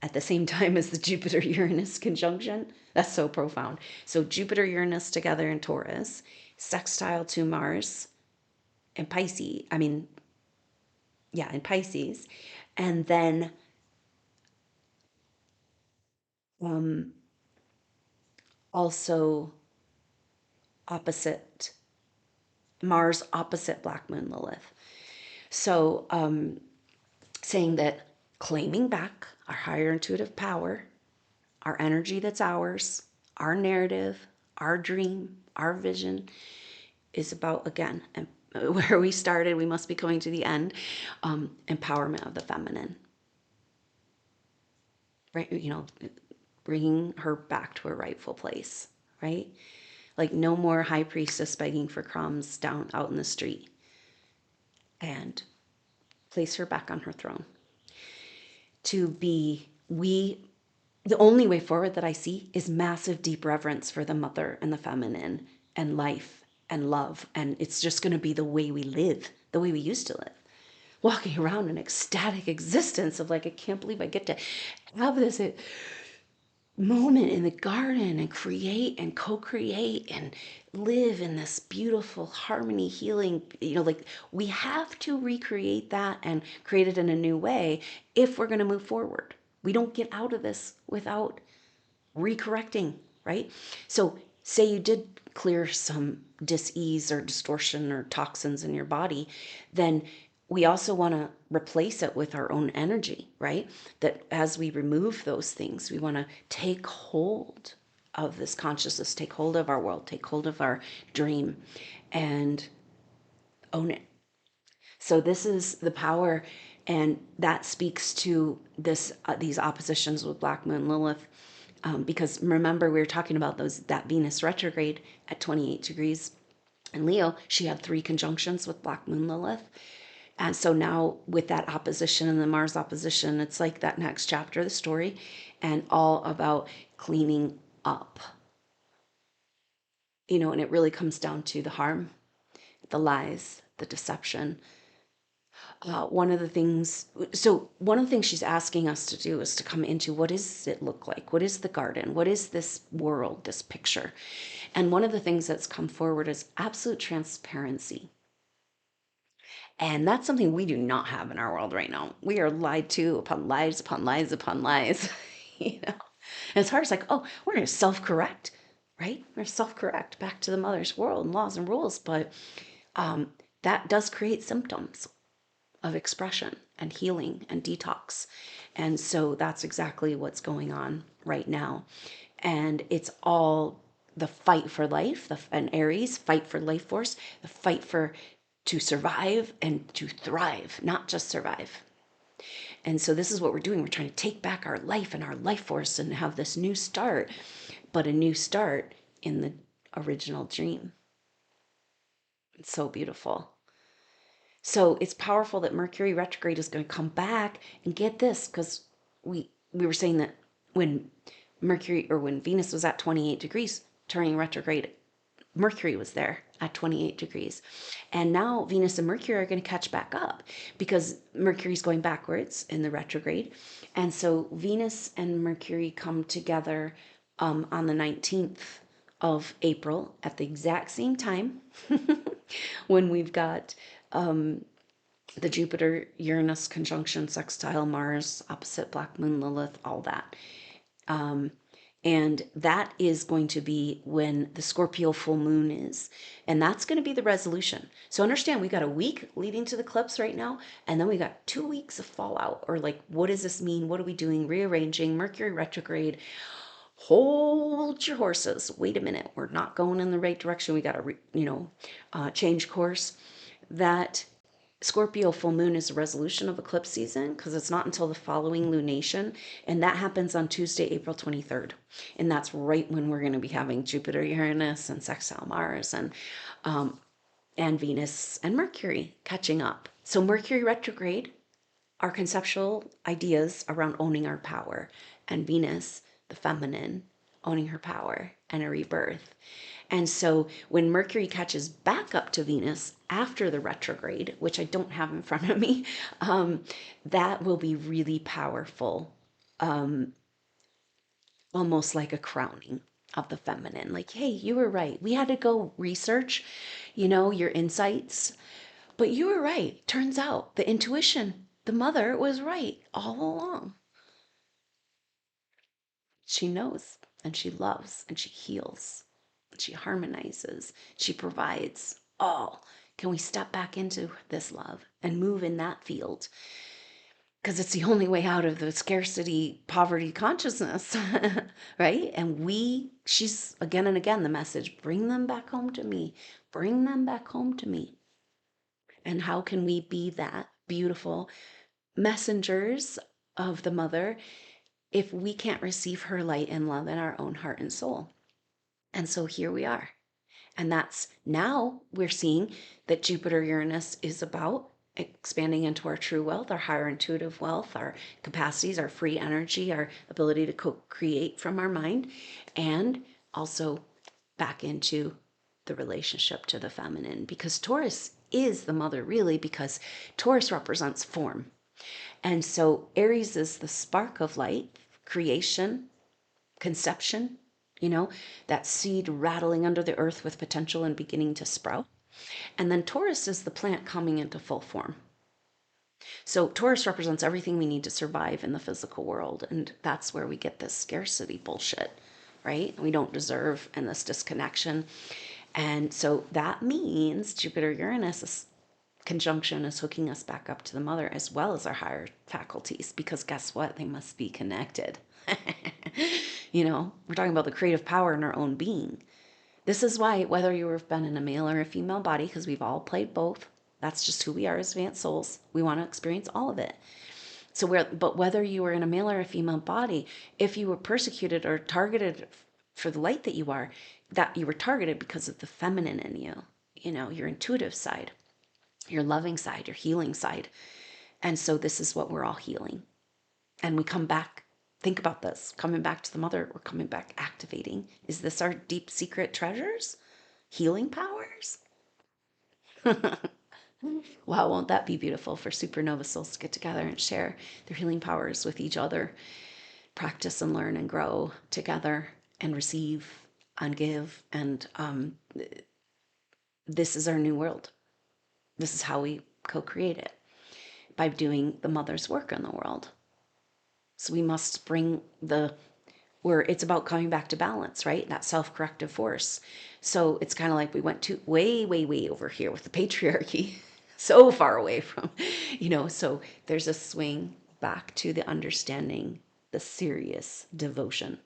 At the same time as the Jupiter-Uranus conjunction. That's so profound. So Jupiter-Uranus together in Taurus, sextile to Mars in Pisces. In Pisces. And then also opposite Mars, opposite Black Moon Lilith. So saying that claiming back our higher intuitive power, our energy that's ours, our narrative, our dream, our vision is about, again, and where we started, we must be coming to the end, empowerment of the feminine, right? You know, bringing her back to her rightful place, right? Like no more high priestess begging for crumbs down out in the street, and place her back on her throne. To be, the only way forward that I see is massive, deep reverence for the mother and the feminine and life and love. And it's just going to be the way we live, the way we used to live. Walking around in ecstatic existence of like, I can't believe I get to have this moment in the garden and create and co-create and live in this beautiful harmony, healing. You know, like we have to recreate that and create it in a new way if we're going to move forward. We don't get out of this without recorrecting, right? So say you did clear some dis-ease or distortion or toxins in your body, then we also want to replace it with our own energy, right? That as we remove those things, we want to take hold of this consciousness, take hold of our world, take hold of our dream, and own it. So this is the power, and that speaks to this these oppositions with Black Moon Lilith, because remember we were talking about that Venus retrograde at 28 degrees in Leo. She had 3 conjunctions with Black Moon Lilith. And so now with that opposition and the Mars opposition, it's like that next chapter of the story, and all about cleaning up. You know, and it really comes down to the harm, the lies, the deception. One of the things she's asking us to do is to come into, what does it look like? What is the garden? What is this world, this picture? And one of the things that's come forward is absolute transparency. And that's something we do not have in our world right now. We are lied to upon lies, upon lies, upon lies. You know, and it's hard. It's like, oh, we're going to self-correct, right? We're self-correct back to the mother's world and laws and rules. But that does create symptoms of expression and healing and detox. And so that's exactly what's going on right now. And it's all the fight for life, an Aries fight for life force, the fight for to survive and to thrive, not just survive. And so this is what we're doing. We're trying to take back our life and our life force and have this new start, but a new start in the original dream. It's so beautiful. So it's powerful that Mercury retrograde is going to come back, and get this, because we were saying that when when Venus was at 28 degrees turning retrograde, Mercury was there at 28 degrees. And now Venus and Mercury are going to catch back up because Mercury's going backwards in the retrograde. And so Venus and Mercury come together on the 19th of April at the exact same time when we've got the Jupiter-Uranus conjunction, sextile Mars, opposite Black Moon Lilith, all that. And that is going to be when the Scorpio full moon is. And that's going to be the resolution. So understand, we got a week leading to the eclipse right now. And then we got 2 weeks of fallout. Or like, what does this mean? What are we doing? Rearranging, Mercury retrograde. Hold your horses. Wait a minute. We're not going in the right direction. We got to, change course. That Scorpio full moon is a resolution of eclipse season because it's not until the following lunation, and that happens on Tuesday, April 23rd. And that's right when we're going to be having Jupiter-Uranus and sextile Mars and Venus and Mercury catching up. So Mercury retrograde, our conceptual ideas around owning our power, and Venus, the feminine, owning her power and a rebirth. And so when Mercury catches back up to Venus after the retrograde, which I don't have in front of me, that will be really powerful, almost like a crowning of the feminine. Like, hey, you were right. We had to go research, your insights, but you were right. Turns out the intuition, the mother was right all along. She knows, and she loves, and she heals. She harmonizes. She provides all. Can we step back into this love and move in that field? because it's the only way out of the scarcity poverty consciousness. Right? And she's again and again the message, bring them back home to me, bring them back home to me. And how can we be that beautiful messengers of the mother if we can't receive her light and love in our own heart and soul? And so here we are. And that's now we're seeing that Jupiter-Uranus is about expanding into our true wealth, our higher intuitive wealth, our capacities, our free energy, our ability to co-create from our mind, and also back into the relationship to the feminine, because Taurus is the mother really, because Taurus represents form. And so Aries is the spark of light, creation, conception, that seed rattling under the earth with potential and beginning to sprout. And then Taurus is the plant coming into full form. So Taurus represents everything we need to survive in the physical world. And that's where we get this scarcity bullshit, right? We don't deserve, and this disconnection. And so that means Jupiter-Uranus conjunction is hooking us back up to the mother as well as our higher faculties, because guess what? They must be connected. We're talking about the creative power in our own being. This is why, whether you have been in a male or a female body, because we've all played both, that's just who we are as advanced souls. We want to experience all of it. But whether you were in a male or a female body, if you were persecuted or targeted for the light that you are, that you were targeted because of the feminine in you, your intuitive side, your loving side, your healing side. And so this is what we're all healing. And we come back. Think about this. Coming back to the mother, we're coming back activating. Is this our deep secret treasures? Healing powers? Wow, won't that be beautiful for supernova souls to get together and share their healing powers with each other, practice and learn and grow together and receive and give. And this is our new world. This is how we co-create it, by doing the mother's work in the world. So we must bring it's about coming back to balance, right? That self-corrective force. So it's kind of like we went to way, way, way over here with the patriarchy, so far away from, so there's a swing back to the understanding, the serious devotion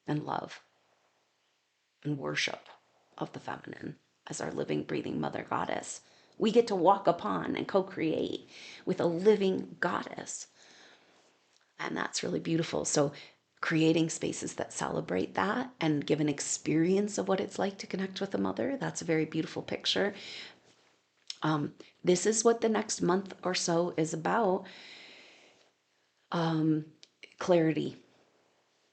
and love and worship of the feminine as our living, breathing mother goddess. We get to walk upon and co-create with a living goddess. And that's really beautiful. So creating spaces that celebrate that and give an experience of what it's like to connect with the mother, that's a very beautiful picture. This is what the next month or so is about. Clarity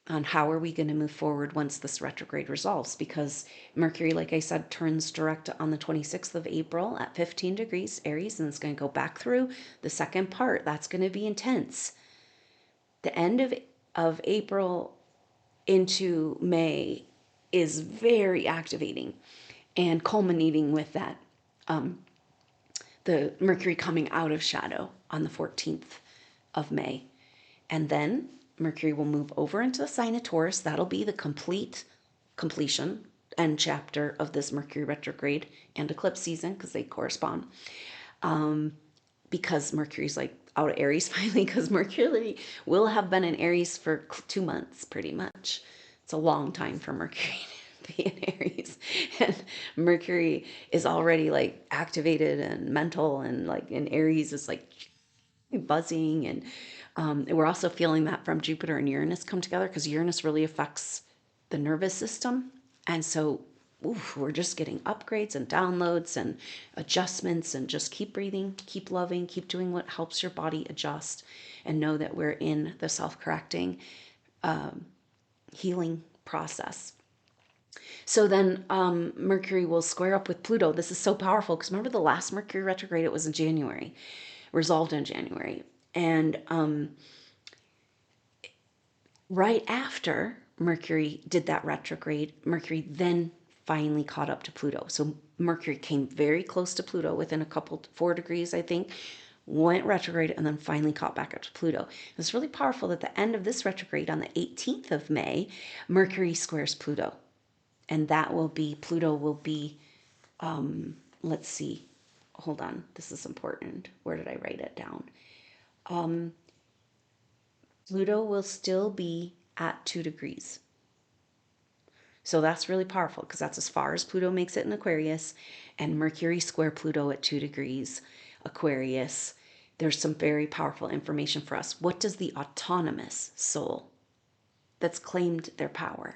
on how are we going to move forward once this retrograde resolves, because Mercury, like I said, turns direct on the 26th of April at 15 degrees Aries, and it's going to go back through the second part. That's going to be intense. The end of April into May is very activating and culminating with that, the Mercury coming out of shadow on the 14th of May. And then Mercury will move over into the sign of Taurus. That'll be the completion end chapter of this Mercury retrograde and eclipse season, because they correspond. Because Mercury's like out of Aries finally, because Mercury will have been in Aries for 2 months, pretty much. It's a long time for Mercury to be in Aries. And Mercury is already like activated and mental, and like in Aries is like buzzing. And we're also feeling that from Jupiter and Uranus come together, because Uranus really affects the nervous system. And so we're just getting upgrades and downloads and adjustments, and just keep breathing, keep loving, keep doing what helps your body adjust, and know that we're in the self-correcting healing process. So then Mercury will square up with Pluto. This is so powerful, because remember the last Mercury retrograde, it was in January, resolved in January. And right after Mercury did that retrograde, Mercury then finally caught up to Pluto. So Mercury came very close to Pluto within 4 degrees, I think, went retrograde, and then finally caught back up to Pluto. It's really powerful that at the end of this retrograde on the 18th of May, Mercury squares Pluto. And Pluto will be, let's see, hold on, this is important. Where did I write it down? Pluto will still be at 2 degrees. So that's really powerful because that's as far as Pluto makes it in Aquarius, and Mercury square Pluto at 2 degrees Aquarius. There's some very powerful information for us. What does the autonomous soul that's claimed their power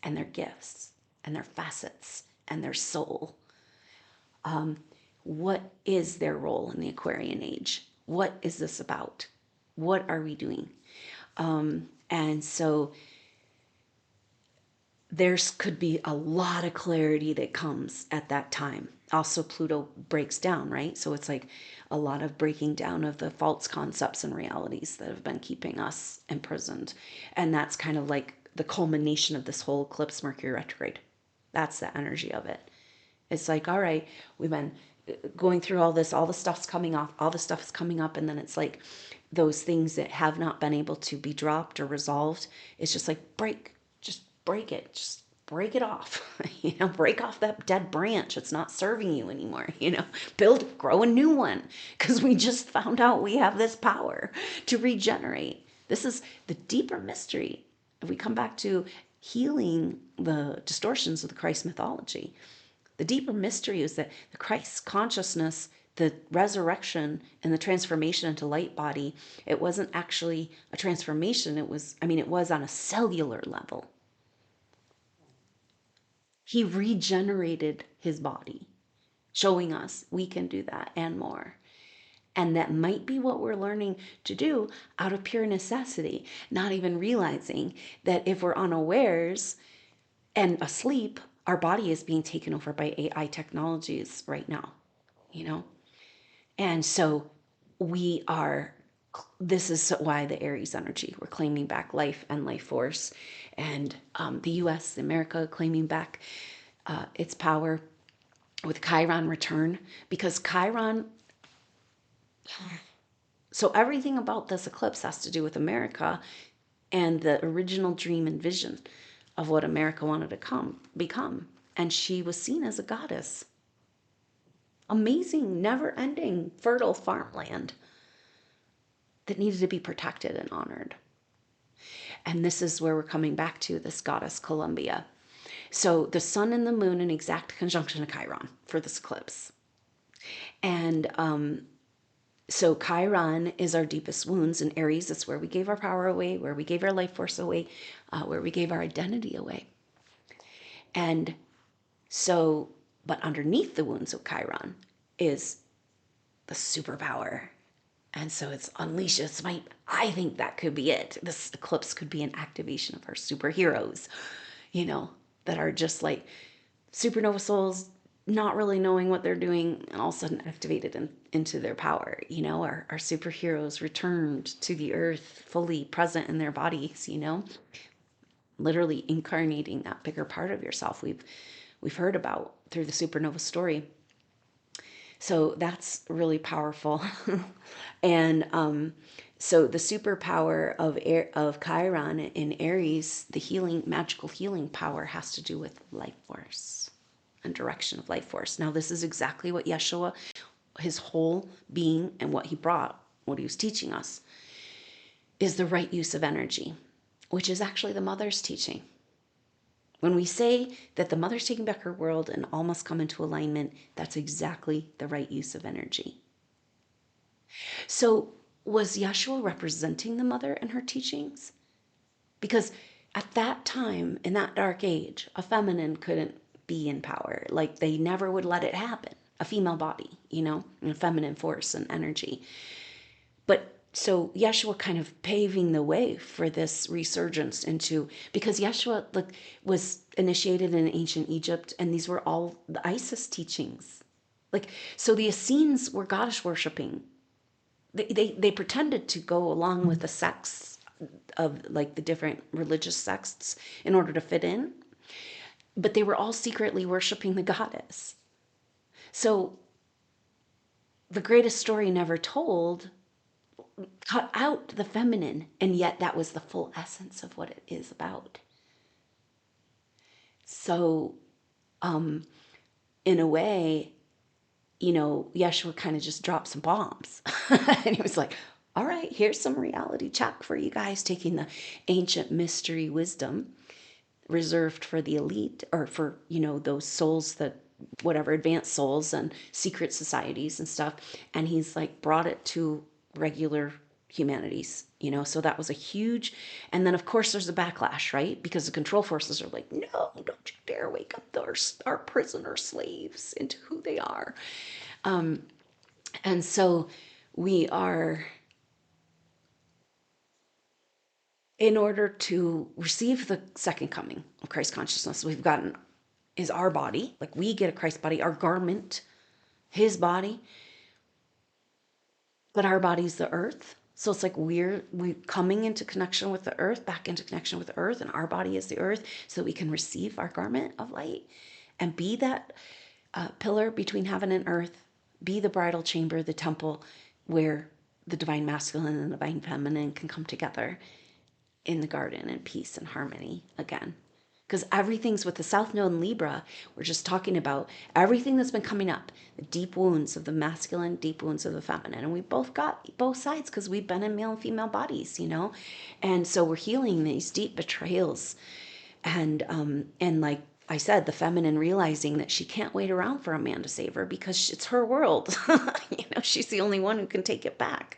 and their gifts and their facets and their soul, what is their role in the Aquarian age? What is this about? What are we doing? And so there's could be a lot of clarity that comes at that time. Also, Pluto breaks down, right? So it's like a lot of breaking down of the false concepts and realities that have been keeping us imprisoned. And that's kind of like the culmination of this whole eclipse, Mercury retrograde. That's the energy of it. It's like, all right, we've been going through all this, all the stuff's coming off, all the stuff is coming up, and then it's like those things that have not been able to be dropped or resolved. It's just like just break it, just break it off. Break off that dead branch. It's not serving you anymore. Grow a new one, because we just found out we have this power to regenerate. This is the deeper mystery. If we come back to healing the distortions of the Christ mythology, the deeper mystery is that the Christ consciousness, the resurrection and the transformation into light body, it wasn't actually a transformation. It was on a cellular level. He regenerated his body, showing us we can do that and more. And that might be what we're learning to do out of pure necessity, not even realizing that if we're unawares and asleep, our body is being taken over by AI technologies right now, And so this is why the Aries energy, we're claiming back life and life force. And the US, America, claiming back its power with Chiron return, because Chiron, so everything about this eclipse has to do with America and the original dream and vision of what America wanted to become. And she was seen as a goddess. Amazing, never-ending, fertile farmland that needed to be protected and honored. And this is where we're coming back to this goddess Columbia. So the sun and the moon in exact conjunction to Chiron for this eclipse. And so Chiron is our deepest wounds. In Aries, it's where we gave our power away, where we gave our life force away, where we gave our identity away. And so, but underneath the wounds of Chiron is the superpower. And so it's unleashes. I think that could be it. This eclipse could be an activation of our superheroes, that are just like supernova souls, not really knowing what they're doing, and all of a sudden activated into their power. Our superheroes returned to the earth fully present in their bodies, literally incarnating that bigger part of yourself we've heard about through the supernova story. So that's really powerful. And so the superpower of Chiron in Aries, the magical healing power, has to do with life force and direction of life force. Now, this is exactly what Yeshua, his whole being, and what he brought, what he was teaching us, is the right use of energy, which is actually the mother's teaching. When we say that the mother's taking back her world and all must come into alignment, that's exactly the right use of energy. So was Yeshua representing the mother in her teachings? Because at that time, in that dark age, a feminine couldn't be in power. Like, they never would let it happen. A female body, and a feminine force and energy. But so Yeshua kind of paving the way for this resurgence because Yeshua was initiated in ancient Egypt, and these were all the Isis teachings. So the Essenes were goddess worshiping. They pretended to go along with the sects of the different religious sects in order to fit in, but they were all secretly worshiping the goddess. So the greatest story never told cut out the feminine, and yet that was the full essence of what it is about. So in a way, Yeshua kind of just dropped some bombs. And he was like, All right, here's some reality check for you guys, taking the ancient mystery wisdom reserved for the elite, or for, those souls that, whatever, advanced souls and secret societies and stuff. And he's like brought it to regular humanities, so that was a huge. And then of course there's a backlash, right? Because the control forces are like, no, don't you dare wake up our prisoner slaves into who they are. And so we are, in order to receive the second coming of Christ consciousness, we've gotten is our body, like we get a Christ body, our garment, his body, but our body's the earth. So it's like we coming into connection with the earth, back into connection with the earth, and our body is the earth, so we can receive our garment of light and be that pillar between heaven and earth, be the bridal chamber, the temple where the divine masculine and the divine feminine can come together in the garden in peace and harmony again. Because everything's with the South Node in Libra, we're just talking about everything that's been coming up, the deep wounds of the masculine, deep wounds of the feminine. And we both got both sides because we've been in male and female bodies, And so we're healing these deep betrayals. And like I said, the feminine realizing that she can't wait around for a man to save her because it's her world. She's the only one who can take it back.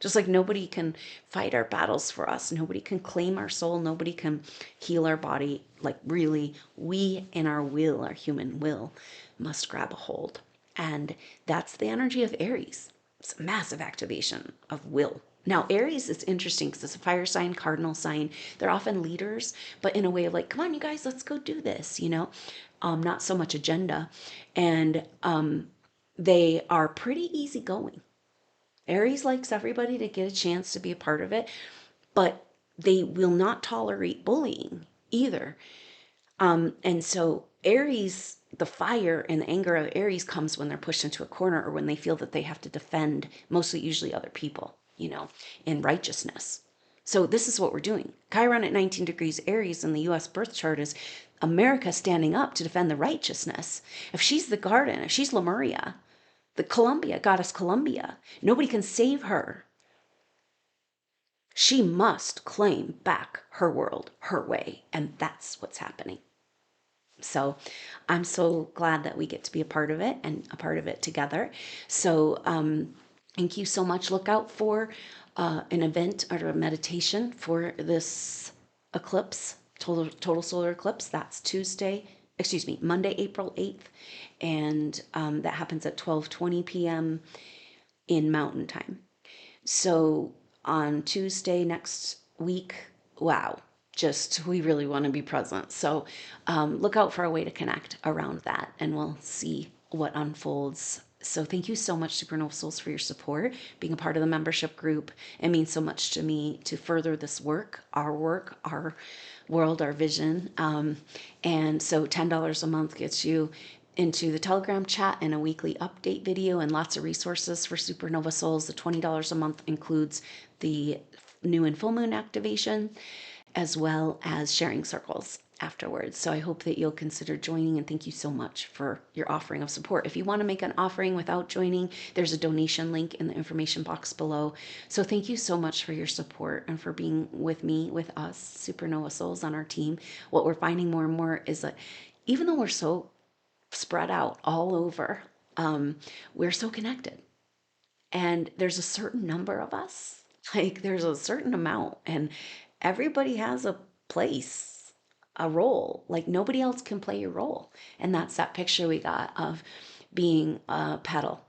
Just like nobody can fight our battles for us. Nobody can claim our soul. Nobody can heal our body. Like really, we in our will, our human will, must grab a hold. And that's the energy of Aries. It's a massive activation of will. Now, Aries is interesting because it's a fire sign, cardinal sign. They're often leaders, but in a way of like, come on, you guys, let's go do this, not so much agenda. And they are pretty easygoing. Aries likes everybody to get a chance to be a part of it, but they will not tolerate bullying either. And so Aries, the fire and the anger of Aries comes when they're pushed into a corner or when they feel that they have to defend mostly usually other people, in righteousness. So this is what we're doing. Chiron at 19 degrees Aries in the US birth chart is America standing up to defend the righteousness. If she's the garden, if she's Lemuria, the Columbia, goddess Columbia, nobody can save her. She must claim back her world, her way, and that's what's happening. So I'm so glad that we get to be a part of it and a part of it together. So thank you so much. Look out for an event or a meditation for this eclipse, total solar eclipse. That's Monday, April 8th. And that happens at 12:20 p.m. in Mountain Time. So on Tuesday next week, wow, we really want to be present. So look out for a way to connect around that, and we'll see what unfolds. So thank you so much, SuperNova Souls, for your support, being a part of the membership group. It means so much to me to further this work, our world, our vision. And so $10 a month gets you into the Telegram chat and a weekly update video and lots of resources for SuperNova Souls. The $20 a month includes the new and full moon activation, as well as sharing circles afterwards. So I hope that you'll consider joining, and thank you so much for your offering of support. If you want to make an offering without joining, there's a donation link in the information box below. So thank you so much for your support and for being with me, with us, SuperNova Souls on our team. What we're finding more and more is that even though we're so spread out all over, we're so connected. And there's a certain number of us, like there's a certain amount, and everybody has a place, a role. Like nobody else can play your role. And that's that picture we got of being a petal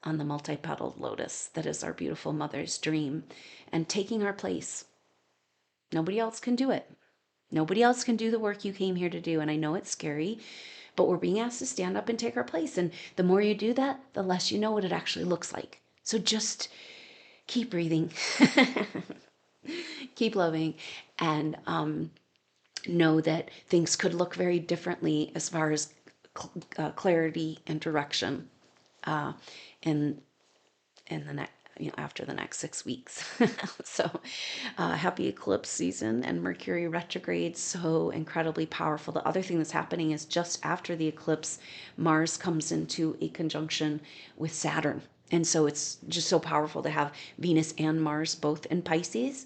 on the multi-petaled lotus that is our beautiful mother's dream, and taking our place. Nobody else can do it. Nobody else can do the work you came here to do. And I know it's scary, but we're being asked to stand up and take our place. And the more you do that, the less you know what it actually looks like. So just keep breathing, keep loving, and know that things could look very differently as far as clarity and direction in the next, after the next 6 weeks. So happy eclipse season, and Mercury retrograde, so incredibly powerful. The other thing that's happening is just after the eclipse, Mars comes into a conjunction with Saturn. And so it's just so powerful to have Venus and Mars both in Pisces.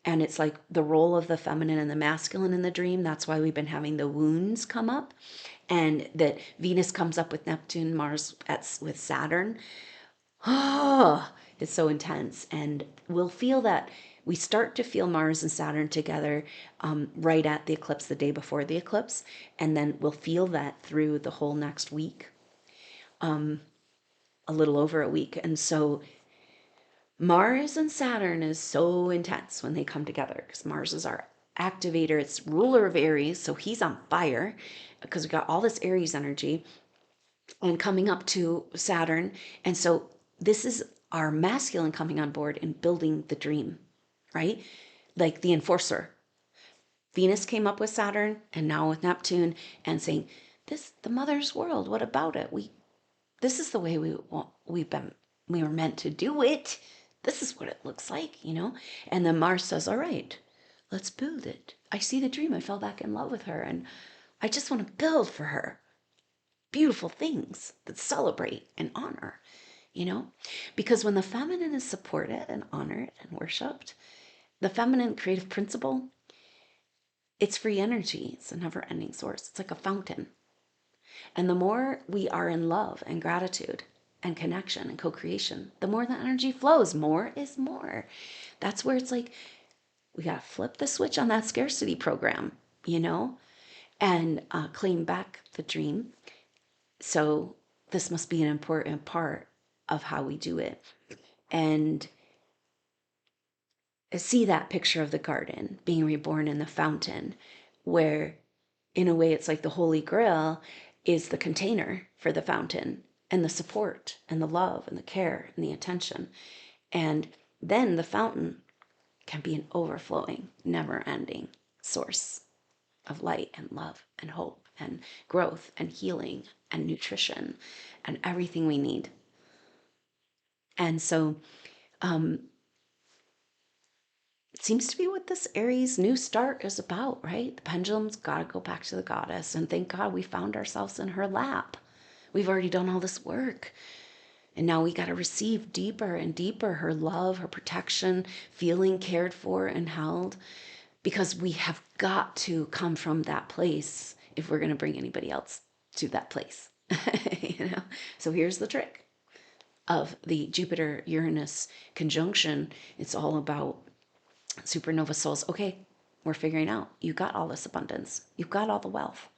And it's like the role of the feminine and the masculine in the dream. That's why we've been having the wounds come up. And that Venus comes up with Neptune, Mars with Saturn. Oh, it's so intense. And we'll feel that. We start to feel Mars and Saturn together right at the eclipse, the day before the eclipse. And then we'll feel that through the whole next week, a little over a week. And so Mars and Saturn is so intense when they come together because Mars is our activator. It's ruler of Aries. So he's on fire because we got all this Aries energy and coming up to Saturn. And so this is our masculine coming on board and building the dream, right? Like the enforcer. Venus came up with Saturn and now with Neptune and saying, this, the mother's world, what about it? This is the way we were meant to do it. This is what it looks like, you know? And then Mars says, all right, let's build it. I see the dream. I fell back in love with her and I just want to build for her beautiful things that celebrate and honor, you know? Because when the feminine is supported and honored and worshiped, the feminine creative principle, it's free energy. It's a never ending source. It's like a fountain. And the more we are in love and gratitude and connection and co-creation, the more the energy flows. More is more. That's where it's like, we got to flip the switch on that scarcity program, you know, and claim back the dream. So this must be an important part of how we do it. And see that picture of the garden being reborn in the fountain, where in a way it's like the Holy Grail is the container for the fountain and the support and the love and the care and the attention. And then the fountain can be an overflowing, never ending source of light and love and hope and growth and healing and nutrition and everything we need. And so it seems to be what this Aries new start is about, right? The pendulum's got to go back to the goddess. And thank God we found ourselves in her lap. We've already done all this work. And now we got to receive deeper and deeper her love, her protection, feeling cared for and held. Because we have got to come from that place if we're going to bring anybody else to that place. You know? So here's the trick of the Jupiter-Uranus conjunction. It's all about SuperNova souls. Okay, we're figuring out. You got all this abundance. You've got all the wealth.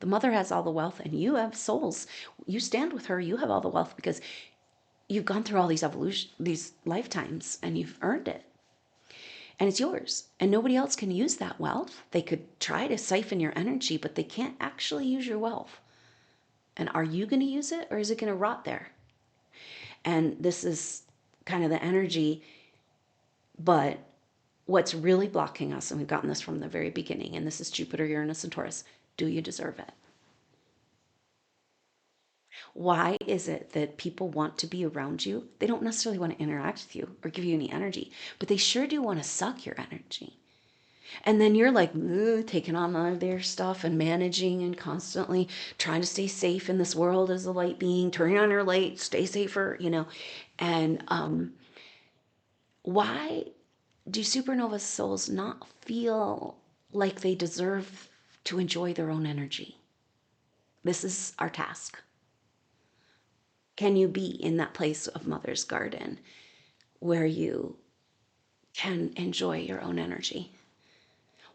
The mother has all the wealth and you have souls. You stand with her. You have all the wealth because you've gone through all these lifetimes and you've earned it. And it's yours. And nobody else can use that wealth. They could try to siphon your energy, but they can't actually use your wealth. And are you going to use it or is it going to rot there? And this is kind of the energy, but what's really blocking us, and we've gotten this from the very beginning, and this is Jupiter, Uranus, and Taurus, do you deserve it? Why is it that people want to be around you? They don't necessarily want to interact with you or give you any energy, but they sure do want to suck your energy. And then you're like taking on all their stuff and managing and constantly trying to stay safe in this world as a light being, turning on your light, stay safer, you know. And why do supernova souls not feel like they deserve to enjoy their own energy? This is our task. Can you be in that place of Mother's Garden where you can enjoy your own energy?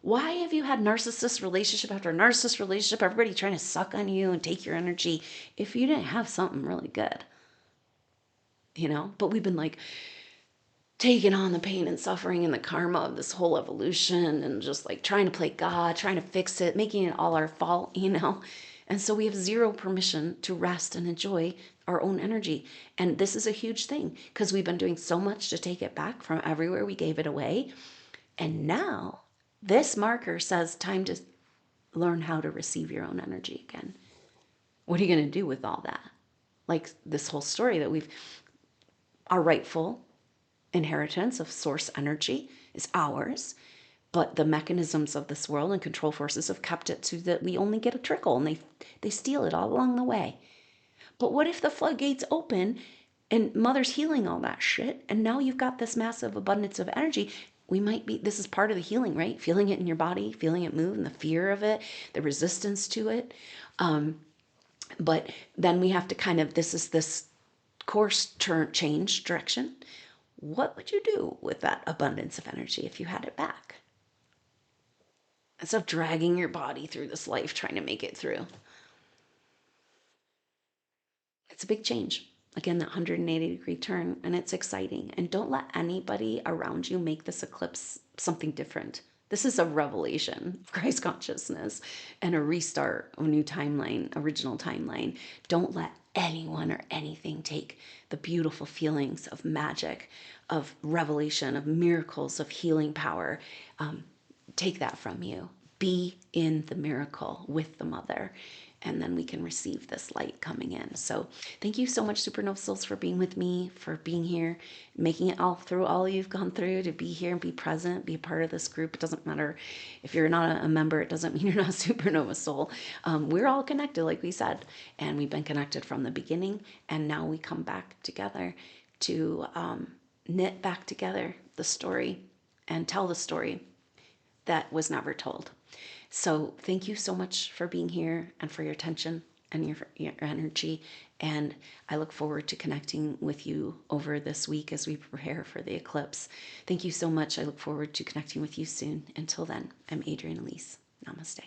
Why have you had narcissist relationship after narcissist relationship, everybody trying to suck on you and take your energy, if you didn't have something really good? You know, but we've been like taking on the pain and suffering and the karma of this whole evolution and just like trying to play God, trying to fix it, making it all our fault, you know? And so we have zero permission to rest and enjoy our own energy. And this is a huge thing because we've been doing so much to take it back from everywhere we gave it away. And now this marker says time to learn how to receive your own energy again. What are you going to do with all that? Like this whole story that our rightful inheritance of source energy is ours, but the mechanisms of this world and control forces have kept it so that we only get a trickle and they steal it all along the way. But what if the floodgates open And mother's healing all that shit. And now you've got this massive abundance of energy. This is part of the healing, right? Feeling it in your body, feeling it move, and the fear of it, the resistance to it. But then we have to kind of, this is this course change direction. What would you do with that abundance of energy if you had it back? Instead of dragging your body through this life trying to make it through. It's a big change. Again, that 180-degree turn, and it's exciting. And don't let anybody around you make this eclipse something different. This is a revelation of Christ consciousness and a restart, a new timeline, original timeline. Don't let anyone or anything take the beautiful feelings of magic, of revelation, of miracles, of healing power. Take that from you. Be in the miracle with the mother, and then we can receive this light coming in. So thank you so much, Supernova Souls, for being with me, for being here, making it all through all you've gone through, to be here and be present, be a part of this group. It doesn't matter if you're not a member. It doesn't mean you're not a Supernova Soul. We're all connected, like we said, and we've been connected from the beginning, and now we come back together to knit back together the story and tell the story that was never told. So thank you so much for being here and for your attention and your energy. And I look forward to connecting with you over this week as we prepare for the eclipse. Thank you so much. I look forward to connecting with you soon. Until then, I'm Adrienne Elise. Namaste.